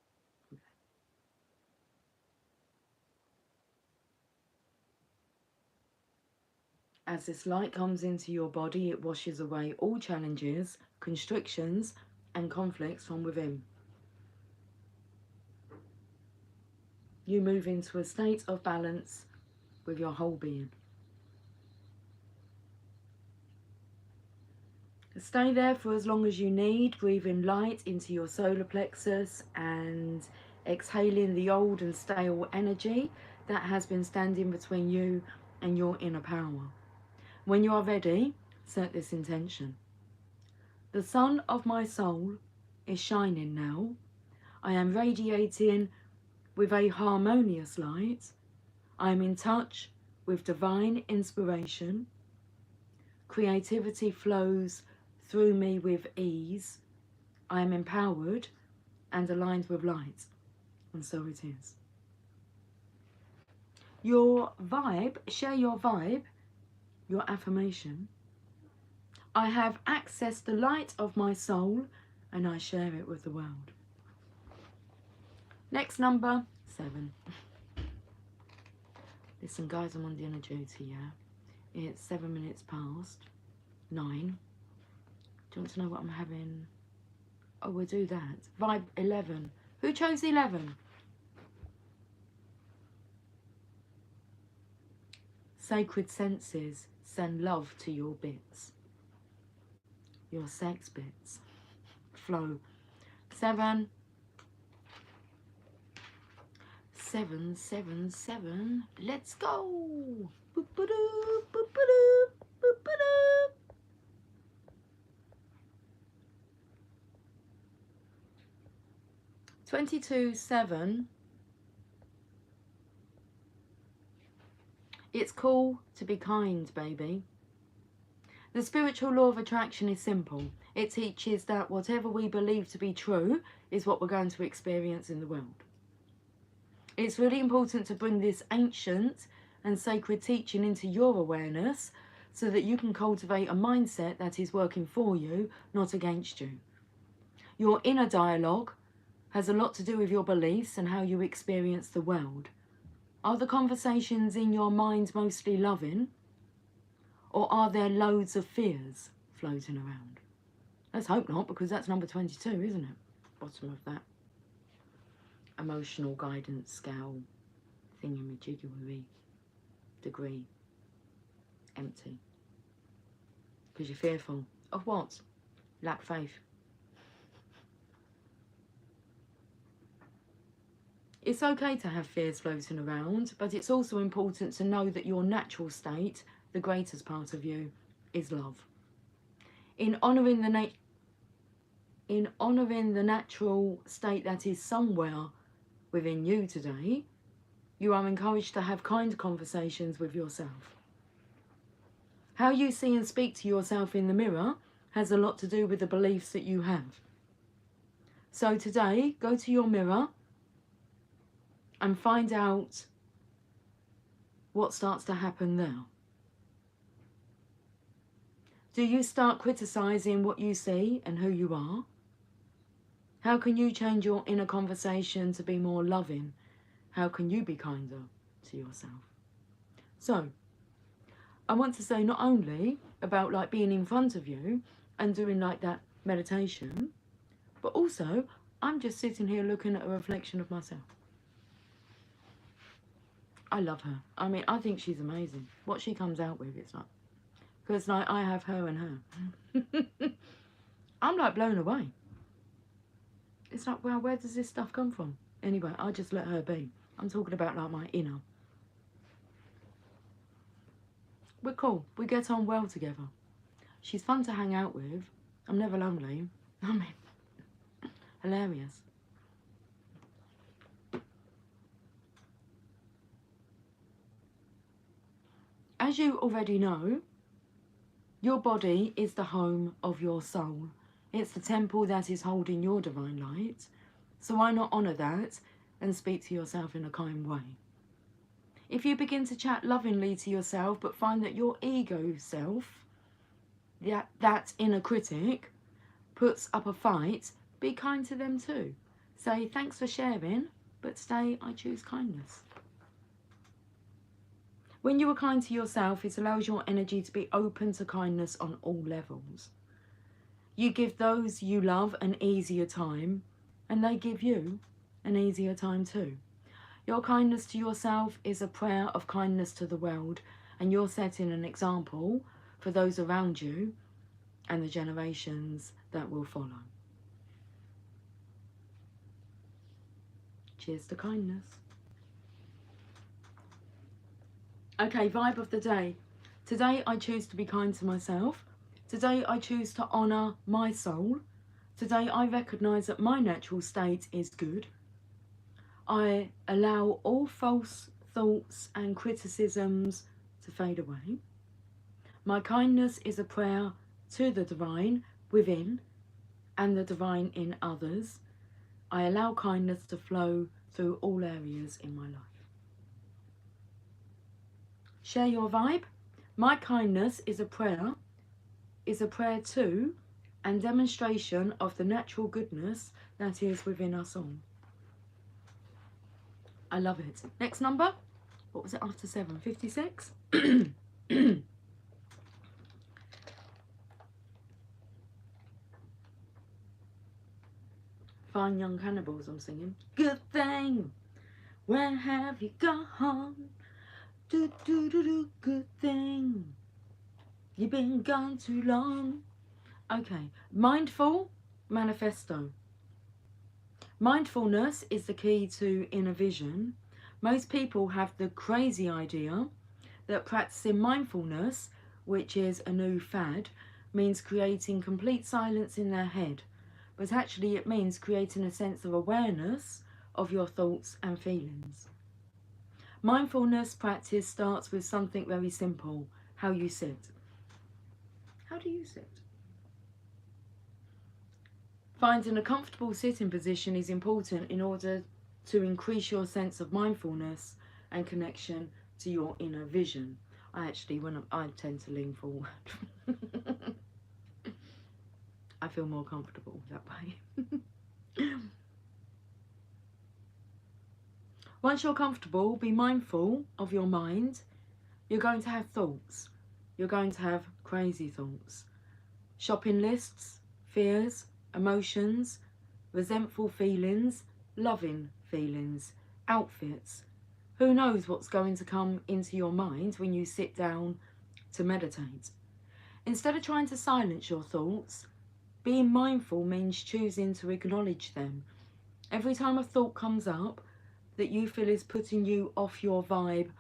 As this light comes into your body, it washes away all challenges, constrictions, and conflicts from within. You move into a state of balance with your whole being. Stay there for as long as you need, breathing light into your solar plexus and exhaling the old and stale energy that has been standing between you and your inner power. When you are ready, set this intention. The sun of my soul is shining now. I am radiating with a harmonious light. I am in touch with divine inspiration. Creativity flows through me with ease. I am empowered and aligned with light. And so it is. Your vibe, share your vibe, your affirmation. I have accessed the light of my soul and I share it with the world. Next number, 7. Listen guys, I'm on dinner duty, yeah? It's 7 minutes past 9. Do you want to know what I'm having? Oh, we'll do that. Vibe 11. Who chose 11? Sacred senses send love to your bits. Your sex bits. Flow. 7. 7, 7, 7. Let's go. Boop-a-doo, boop-a-doo, boop-a-doo. 22-7. It's cool to be kind, baby. The spiritual law of attraction is simple. It teaches that whatever we believe to be true is what we're going to experience in the world. It's really important to bring this ancient and sacred teaching into your awareness so that you can cultivate a mindset that is working for you, not against you. Your inner dialogue has a lot to do with your beliefs and how you experience the world. Are the conversations in your mind mostly loving? Or are there loads of fears floating around? Let's hope not, because that's number 22, isn't it? Bottom of that emotional guidance scale thingamajiggery degree. Empty. Because you're fearful. Of what? Lack faith. It's okay to have fears floating around, but it's also important to know that your natural state, the greatest part of you, is love. In honouring the natural state that is somewhere within you today, you are encouraged to have kind conversations with yourself. How you see and speak to yourself in the mirror has a lot to do with the beliefs that you have. So today, go to your mirror and find out what starts to happen there. Do you start criticising what you see and who you are? How can you change your inner conversation to be more loving? How can you be kinder to yourself? So, I want to say not only about like being in front of you and doing like that meditation, but also I'm just sitting here looking at a reflection of myself. I love her. I mean, I think she's amazing. What she comes out with, it's like, because like I have her and her. I'm like blown away. It's like, wow, where does this stuff come from? Anyway, I just let her be. I'm talking about like my inner. We're cool. We get on well together. She's fun to hang out with. I'm never lonely. I mean, hilarious. As you already know, Your body is the home of your soul. It's the temple that is holding your divine light. So why not honour that and speak to yourself in a kind way? If you begin to chat lovingly to yourself but find that your ego self, that inner critic, puts up a fight, be kind to them too. Say, thanks for sharing, but today I choose kindness. When you are kind to yourself, it allows your energy to be open to kindness on all levels. You give those you love an easier time, and they give you an easier time too. Your kindness to yourself is a prayer of kindness to the world, and you're setting an example for those around you and the generations that will follow. Cheers to kindness. Okay, vibe of the day. Today I choose to be kind to myself. Today I choose to honour my soul. Today I recognise that my natural state is good. I allow all false thoughts and criticisms to fade away. My kindness is a prayer to the divine within and the divine in others. I allow kindness to flow through all areas in my life. Share your vibe. My kindness is a prayer to and demonstration of the natural goodness that is within us all. I love it. Next number. What was it after 7? 56? Fine Young Cannibals I'm singing. Good thing. Where have you gone? Do do do do. Good thing. You've been gone too long. Okay. Mindful manifesto. Mindfulness is the key to inner vision. Most people have the crazy idea that practicing mindfulness, which is a new fad, means creating complete silence in their head. But actually it means creating a sense of awareness of your thoughts and feelings. Mindfulness practice starts with something very simple: how you sit. How do you sit? Finding a comfortable sitting position is important in order to increase your sense of mindfulness and connection to your inner vision. I tend to lean forward. I feel more comfortable that way. Once you're comfortable, be mindful of your mind. You're going to have thoughts. You're going to have crazy thoughts. Shopping lists, fears, emotions, resentful feelings, loving feelings, outfits. Who knows what's going to come into your mind when you sit down to meditate. Instead of trying to silence your thoughts, being mindful means choosing to acknowledge them. Every time a thought comes up that you feel is putting you off your vibe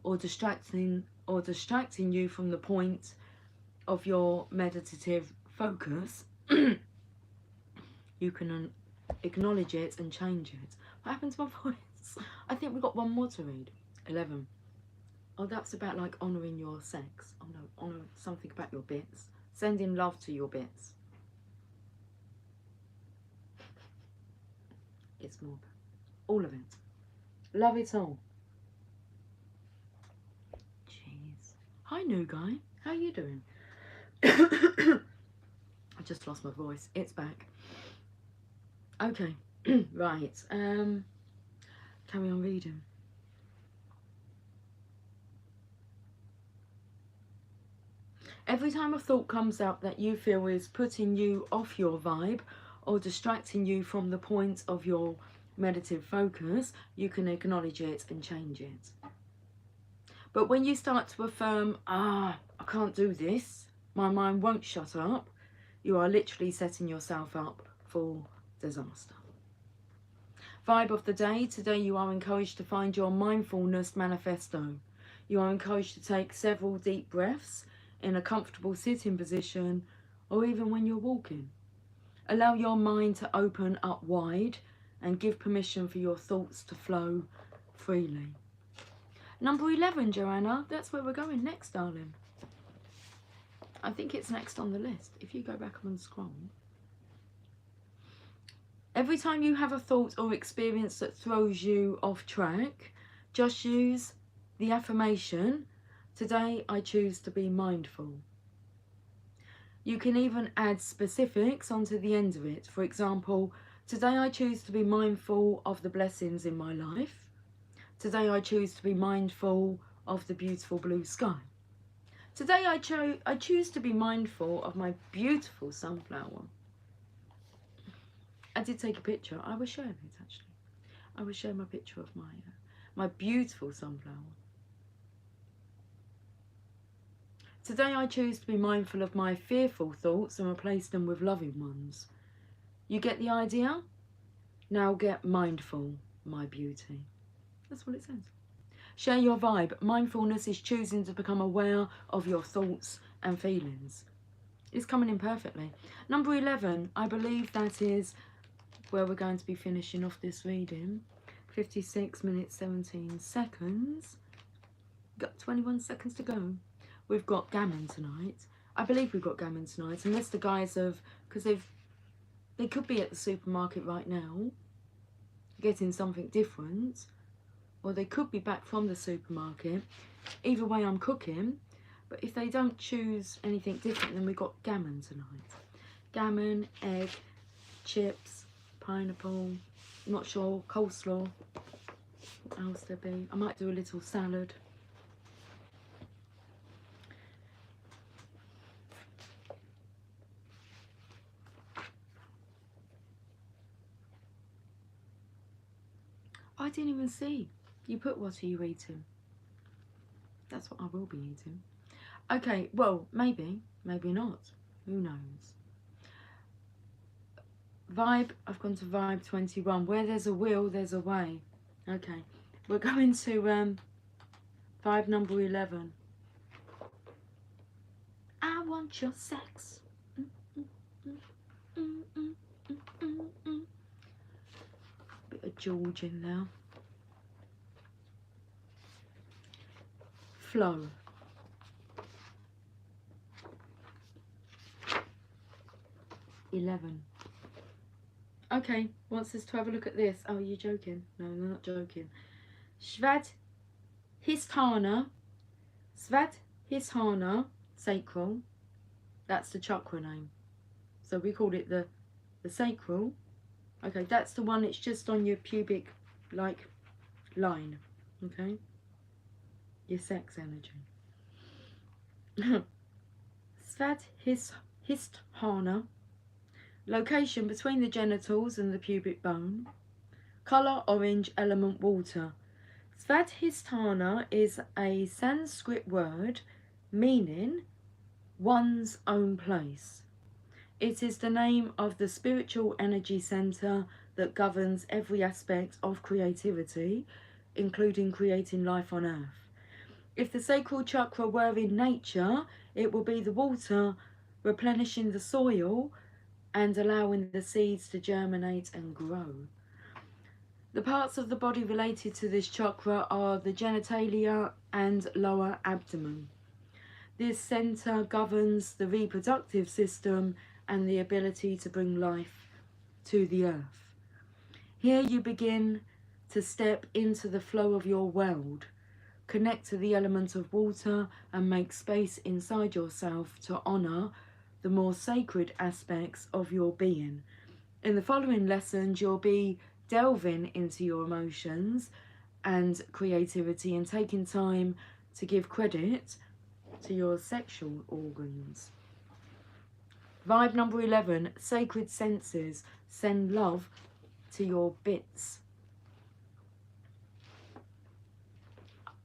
or distracting you from the point of your meditative focus, you can acknowledge it and change it. What happened to my voice? I think we've got one more to read. 11. Oh, that's about like honouring your sex. Oh no, honour something about your bits. Sending love to your bits. It's more all of it. Love it all. Jeez. Hi, new guy. How are you doing? I just lost my voice. It's back. Okay. Right. Carry on reading. Every time a thought comes up that you feel is putting you off your vibe or distracting you from the point of your meditative focus, you can acknowledge it and change it. But when you start to affirm, I can't do this, my mind won't shut up, you are literally setting yourself up for disaster. Vibe of the day. Today you are encouraged to find your mindfulness manifesto. You are encouraged to take several deep breaths in a comfortable sitting position or even when you're walking. Allow your mind to open up wide and give permission for your thoughts to flow freely. Number 11, Joanna, that's where we're going next, darling. I think it's next on the list. If you go back and scroll. Every time you have a thought or experience that throws you off track, just use the affirmation, today I choose to be mindful. You can even add specifics onto the end of it. For example, today I choose to be mindful of the blessings in my life. Today I choose to be mindful of the beautiful blue sky. Today I choose to be mindful of my beautiful sunflower. I did take a picture. I will share it actually. I will share my picture of my beautiful sunflower. Today I choose to be mindful of my fearful thoughts and replace them with loving ones. You get the idea? Now get mindful, my beauty. That's what it says. Share your vibe. Mindfulness is choosing to become aware of your thoughts and feelings. It's coming in perfectly. Number 11, I believe that is where we're going to be finishing off this reading. 56 minutes, 17 seconds. Got 21 seconds to go. We've got gammon tonight. I believe we've got gammon tonight, unless the guys have, because they could be at the supermarket right now, getting something different, or they could be back from the supermarket. Either way, I'm cooking, but if they don't choose anything different, then we've got gammon tonight. Gammon, egg, chips, pineapple, I'm not sure, coleslaw. What else there be? I might do a little salad. I didn't even see. You put what are you eating? That's what I will be eating. Okay, well, maybe not. Who knows? Vibe, I've gone to vibe 21. Where there's a will, there's a way. Okay, we're going to vibe number 11. I want your sex. Bit of George in there. Flow. $11. Okay, wants us to have a look at this. Oh, you're joking. No, they're not joking. Svadhisthana, Sacral. That's the chakra name. So we called it the sacral. Okay, that's the one that's just on your pubic, like, line. Okay? Your sex energy. Svadhisthana. Location between the genitals and the pubic bone. Colour orange, element water. Svadhisthana is a Sanskrit word meaning one's own place. It is the name of the spiritual energy centre that governs every aspect of creativity, including creating life on earth. If the sacral chakra were in nature, it will be the water replenishing the soil and allowing the seeds to germinate and grow. The parts of the body related to this chakra are the genitalia and lower abdomen. This centre governs the reproductive system and the ability to bring life to the earth. Here you begin to step into the flow of your world, connect to the element of water and make space inside yourself to honour the more sacred aspects of your being. In the following lessons, you'll be delving into your emotions and creativity and taking time to give credit to your sexual organs. Vibe number 11, sacred senses. Send love to your bits.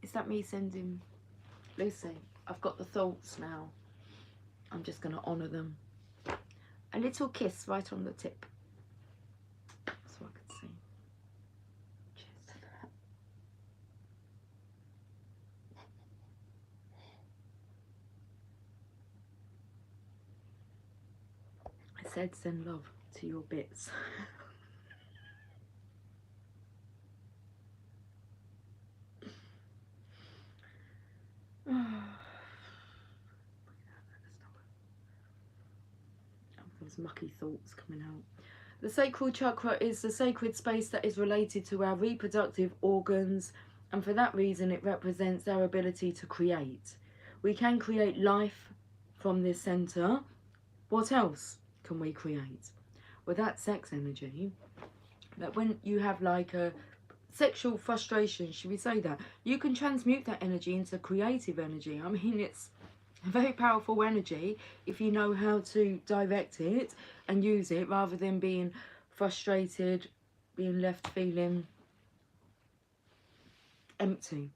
Is that me sending Lucy? I've got the thoughts now. I'm just going to honour them. A little kiss right on the tip. So I can see. Cheers to that. I said send love to your bits. Those mucky thoughts coming out. The sacral chakra is the sacred space that is related to our reproductive organs, and for that reason it represents our ability to create. We can create life from this centre. What else can we create? Well, that's sex energy. That when you have like a sexual frustration, should we say that, you can transmute that energy into creative energy. I mean, it's a very powerful energy if you know how to direct it and use it, rather than being frustrated, being left feeling empty.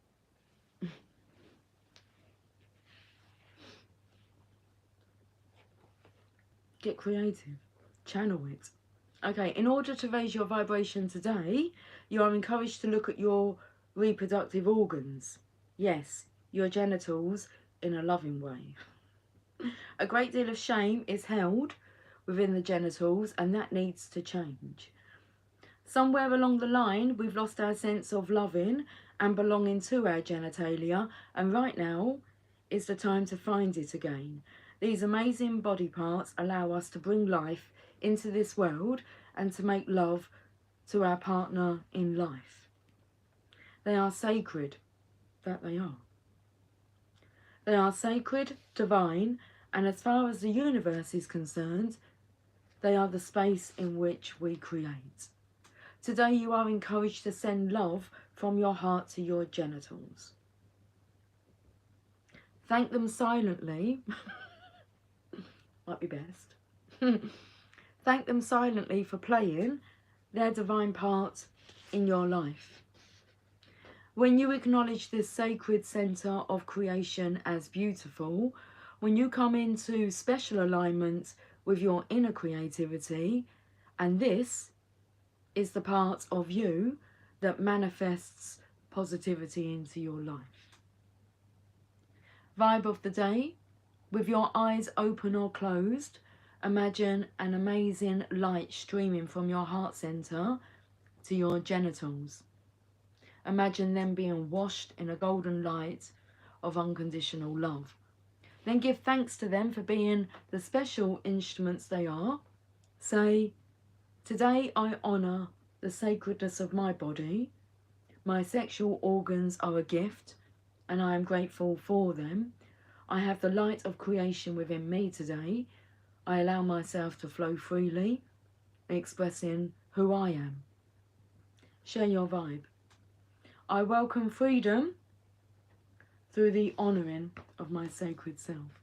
Get creative, channel it. Okay, in order to raise your vibration today, you are encouraged to look at your reproductive organs. Yes, your genitals, in a loving way. A great deal of shame is held within the genitals, and that needs to change. Somewhere along the line, we've lost our sense of loving and belonging to our genitalia, and right now is the time to find it again. These amazing body parts allow us to bring life into this world and to make love to our partner in life. They are sacred, that they are. They are sacred, divine, and as far as the universe is concerned, they are the space in which we create. Today you are encouraged to send love from your heart to your genitals. Thank them silently. Might be best. Thank them silently for playing their divine part in your life. When you acknowledge this sacred centre of creation as beautiful, when you come into special alignment with your inner creativity, and this is the part of you that manifests positivity into your life. Vibe of the day: with your eyes open or closed, imagine an amazing light streaming from your heart centre to your genitals. Imagine them being washed in a golden light of unconditional love. Then give thanks to them for being the special instruments they are. Say, today I honour the sacredness of my body. My sexual organs are a gift, and I am grateful for them. I have the light of creation within me today. I allow myself to flow freely, expressing who I am. Share your vibe. I welcome freedom through the honouring of my sacred self.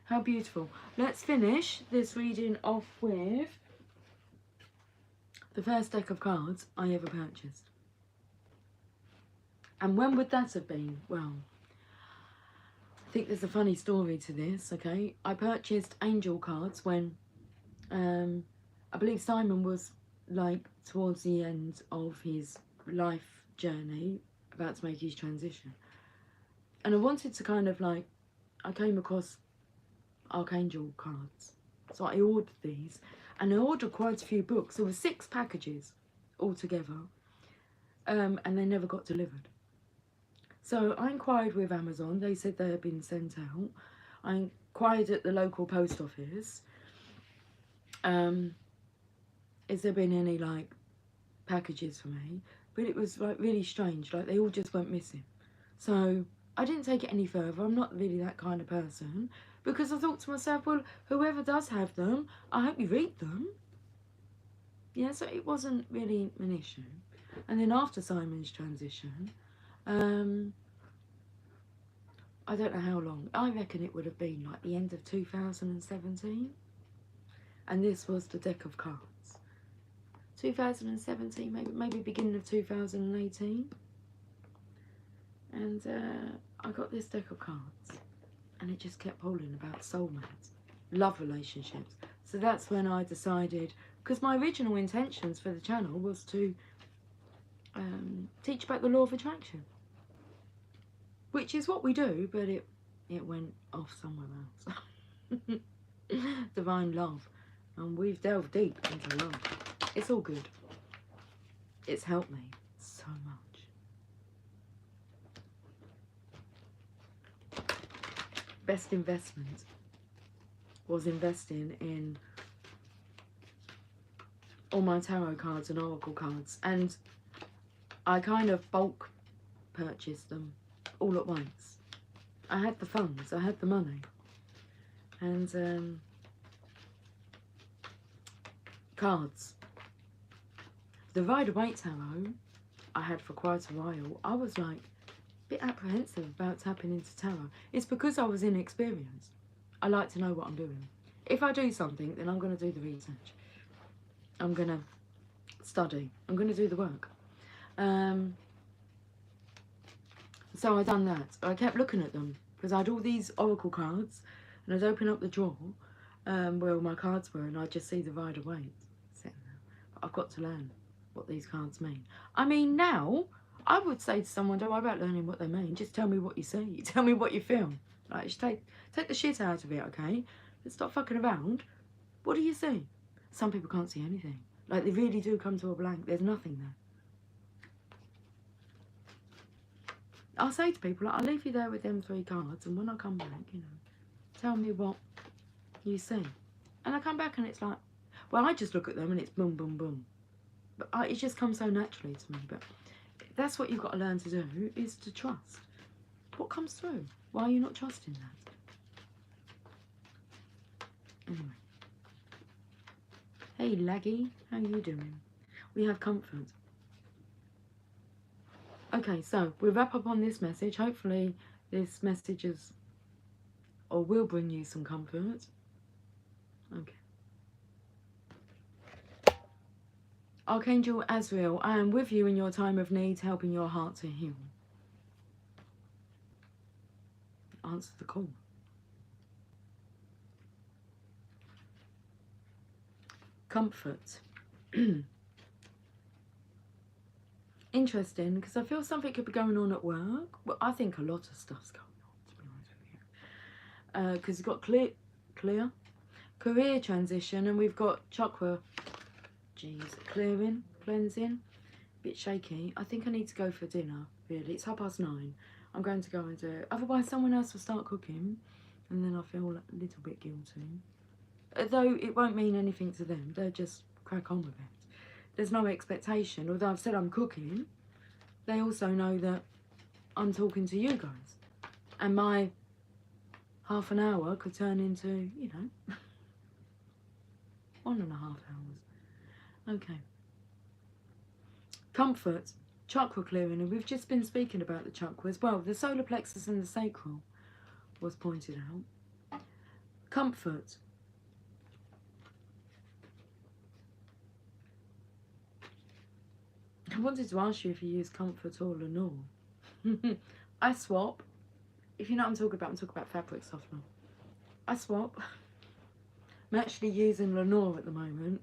How beautiful. Let's finish this reading off with the first deck of cards I ever purchased. And when would that have been? Well, I think there's a funny story to this, okay? I purchased angel cards when I believe Simon was like towards the end of his life journey, about to make his transition. And I wanted to kind of like, I came across Archangel cards. So I ordered these, and I ordered quite a few books. There were 6 packages altogether, and they never got delivered. So I inquired with Amazon. They said they had been sent out. I inquired at the local post office. Is there been any like packages for me? But it was like really strange. Like they all just went missing. So I didn't take it any further. I'm not really that kind of person, because I thought to myself, well, whoever does have them, I hope you read them. Yeah, so it wasn't really an issue. And then after Simon's transition, I don't know how long. I reckon it would have been like the end of 2017. And this was the deck of cards. 2017, maybe beginning of 2018. And I got this deck of cards, and it just kept pulling about soulmates, love relationships. So that's when I decided, because my original intentions for the channel was to teach about the law of attraction, which is what we do, but it went off somewhere else. Divine love, and we've delved deep into love. It's all good. It's helped me so much. Best investment was investing in all my tarot cards and oracle cards, and I kind of bulk purchased them all at once. I had the funds, I had the money, and cards. The Rider-Waite tarot I had for quite a while. I was like a bit apprehensive about tapping into tarot. It's because I was inexperienced. I like to know what I'm doing. If I do something, then I'm going to do the research. I'm going to study. I'm going to do the work. So I done that. I kept looking at them because I had all these oracle cards, and I'd open up the drawer where all my cards were, and I'd just see the Rider-Waite sitting there. But I've got to learn what these cards mean. I mean, now I would say to someone, don't worry about learning what they mean. Just tell me what you see. Tell me what you feel. Like, just take the shit out of it, okay? Let's stop fucking around. What do you see? Some people can't see anything. Like, they really do come to a blank. There's nothing there. I'll say to people, like, I'll leave you there with them 3 cards, and when I come back, you know, tell me what you see. And I come back and it's like, well, I just look at them and it's boom, boom, boom. But it just comes so naturally to me. But that's what you've got to learn to do, is to trust. What comes through? Why are you not trusting that? Anyway. Hey, Laggy, how you doing? We have comfort. Okay, so we'll wrap up on this message. Hopefully this message is, or will bring you some comfort. Okay. Archangel Azrael, I am with you in your time of need, helping your heart to heal. Answer the call. Comfort. Interesting, because I feel something could be going on at work. Well, I think a lot of stuff's going on, to be honest with you. Because you've got clear career transition, and we've got chakra, clearing, cleansing. Bit shaky. I think I need to go for dinner, really. It's 9:30. I'm going to go and do it. Otherwise, someone else will start cooking, and then I feel a little bit guilty. Though it won't mean anything to them. They'll just crack on with it. There's no expectation. Although I've said I'm cooking, they also know that I'm talking to you guys. And my half an hour could turn into, you know, 1.5 hours. Okay. Comfort. Chakra clearing. And we've just been speaking about the chakras. Well, the solar plexus and the sacral was pointed out. Comfort. I wanted to ask you if you use Comfort or Lenore. I swap. If you know what I'm talking about fabric softener. I swap. I'm actually using Lenore at the moment.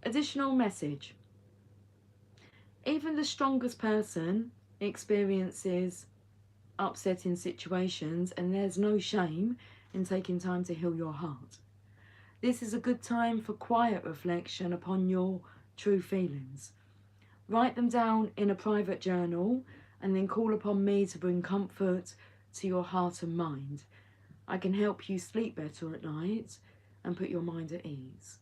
Additional message. Even the strongest person experiences upsetting situations, and there's no shame in taking time to heal your heart. This is a good time for quiet reflection upon your true feelings. Write them down in a private journal and then call upon me to bring comfort to your heart and mind. I can help you sleep better at night and put your mind at ease.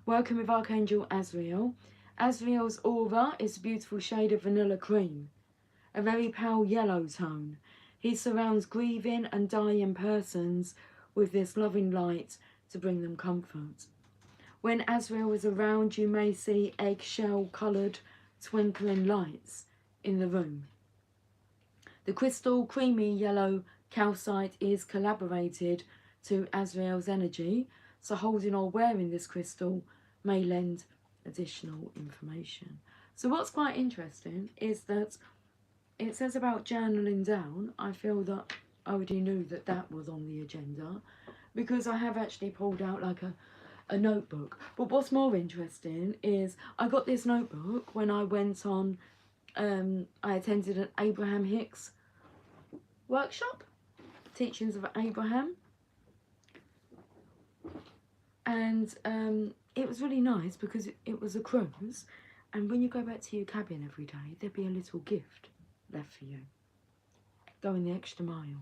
Working with Archangel Azrael. Azrael's aura is a beautiful shade of vanilla cream, a very pale yellow tone. He surrounds grieving and dying persons with this loving light to bring them comfort. When Azrael is around, you may see eggshell-coloured twinkling lights in the room. The crystal creamy yellow calcite is collaborated to Azrael's energy, so holding or wearing this crystal may lend additional information. So what's quite interesting is that it says about journaling down. I feel that I already knew that that was on the agenda, because I have actually pulled out like a notebook. But what's more interesting is I got this notebook when I went on, I attended an Abraham Hicks workshop, Teachings of Abraham. And it was really nice because it was a cruise. And when you go back to your cabin every day, there'd be a little gift left for you. Going the extra mile.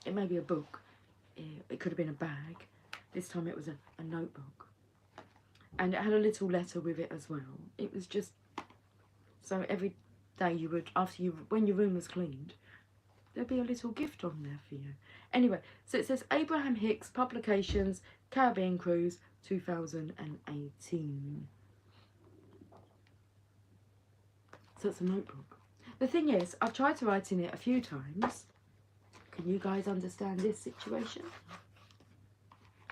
It may be a book. It could have been a bag. This time it was a notebook. And it had a little letter with it as well. It was just, so every day you would, when your room was cleaned, there'd be a little gift on there for you. Anyway, so it says Abraham Hicks, Publications, Caribbean Cruise, 2018. So it's a notebook. The thing is, I've tried to write in it a few times. Can you guys understand this situation?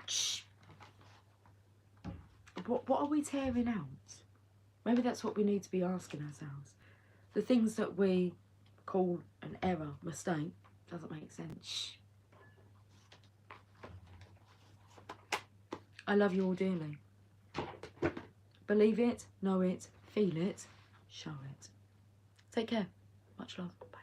Shh. What are we tearing out? Maybe that's what we need to be asking ourselves. The things that we call an error, mistake, doesn't make sense. Shh. I love you all dearly. Believe it, know it, feel it, show it. Take care. Much love. Bye.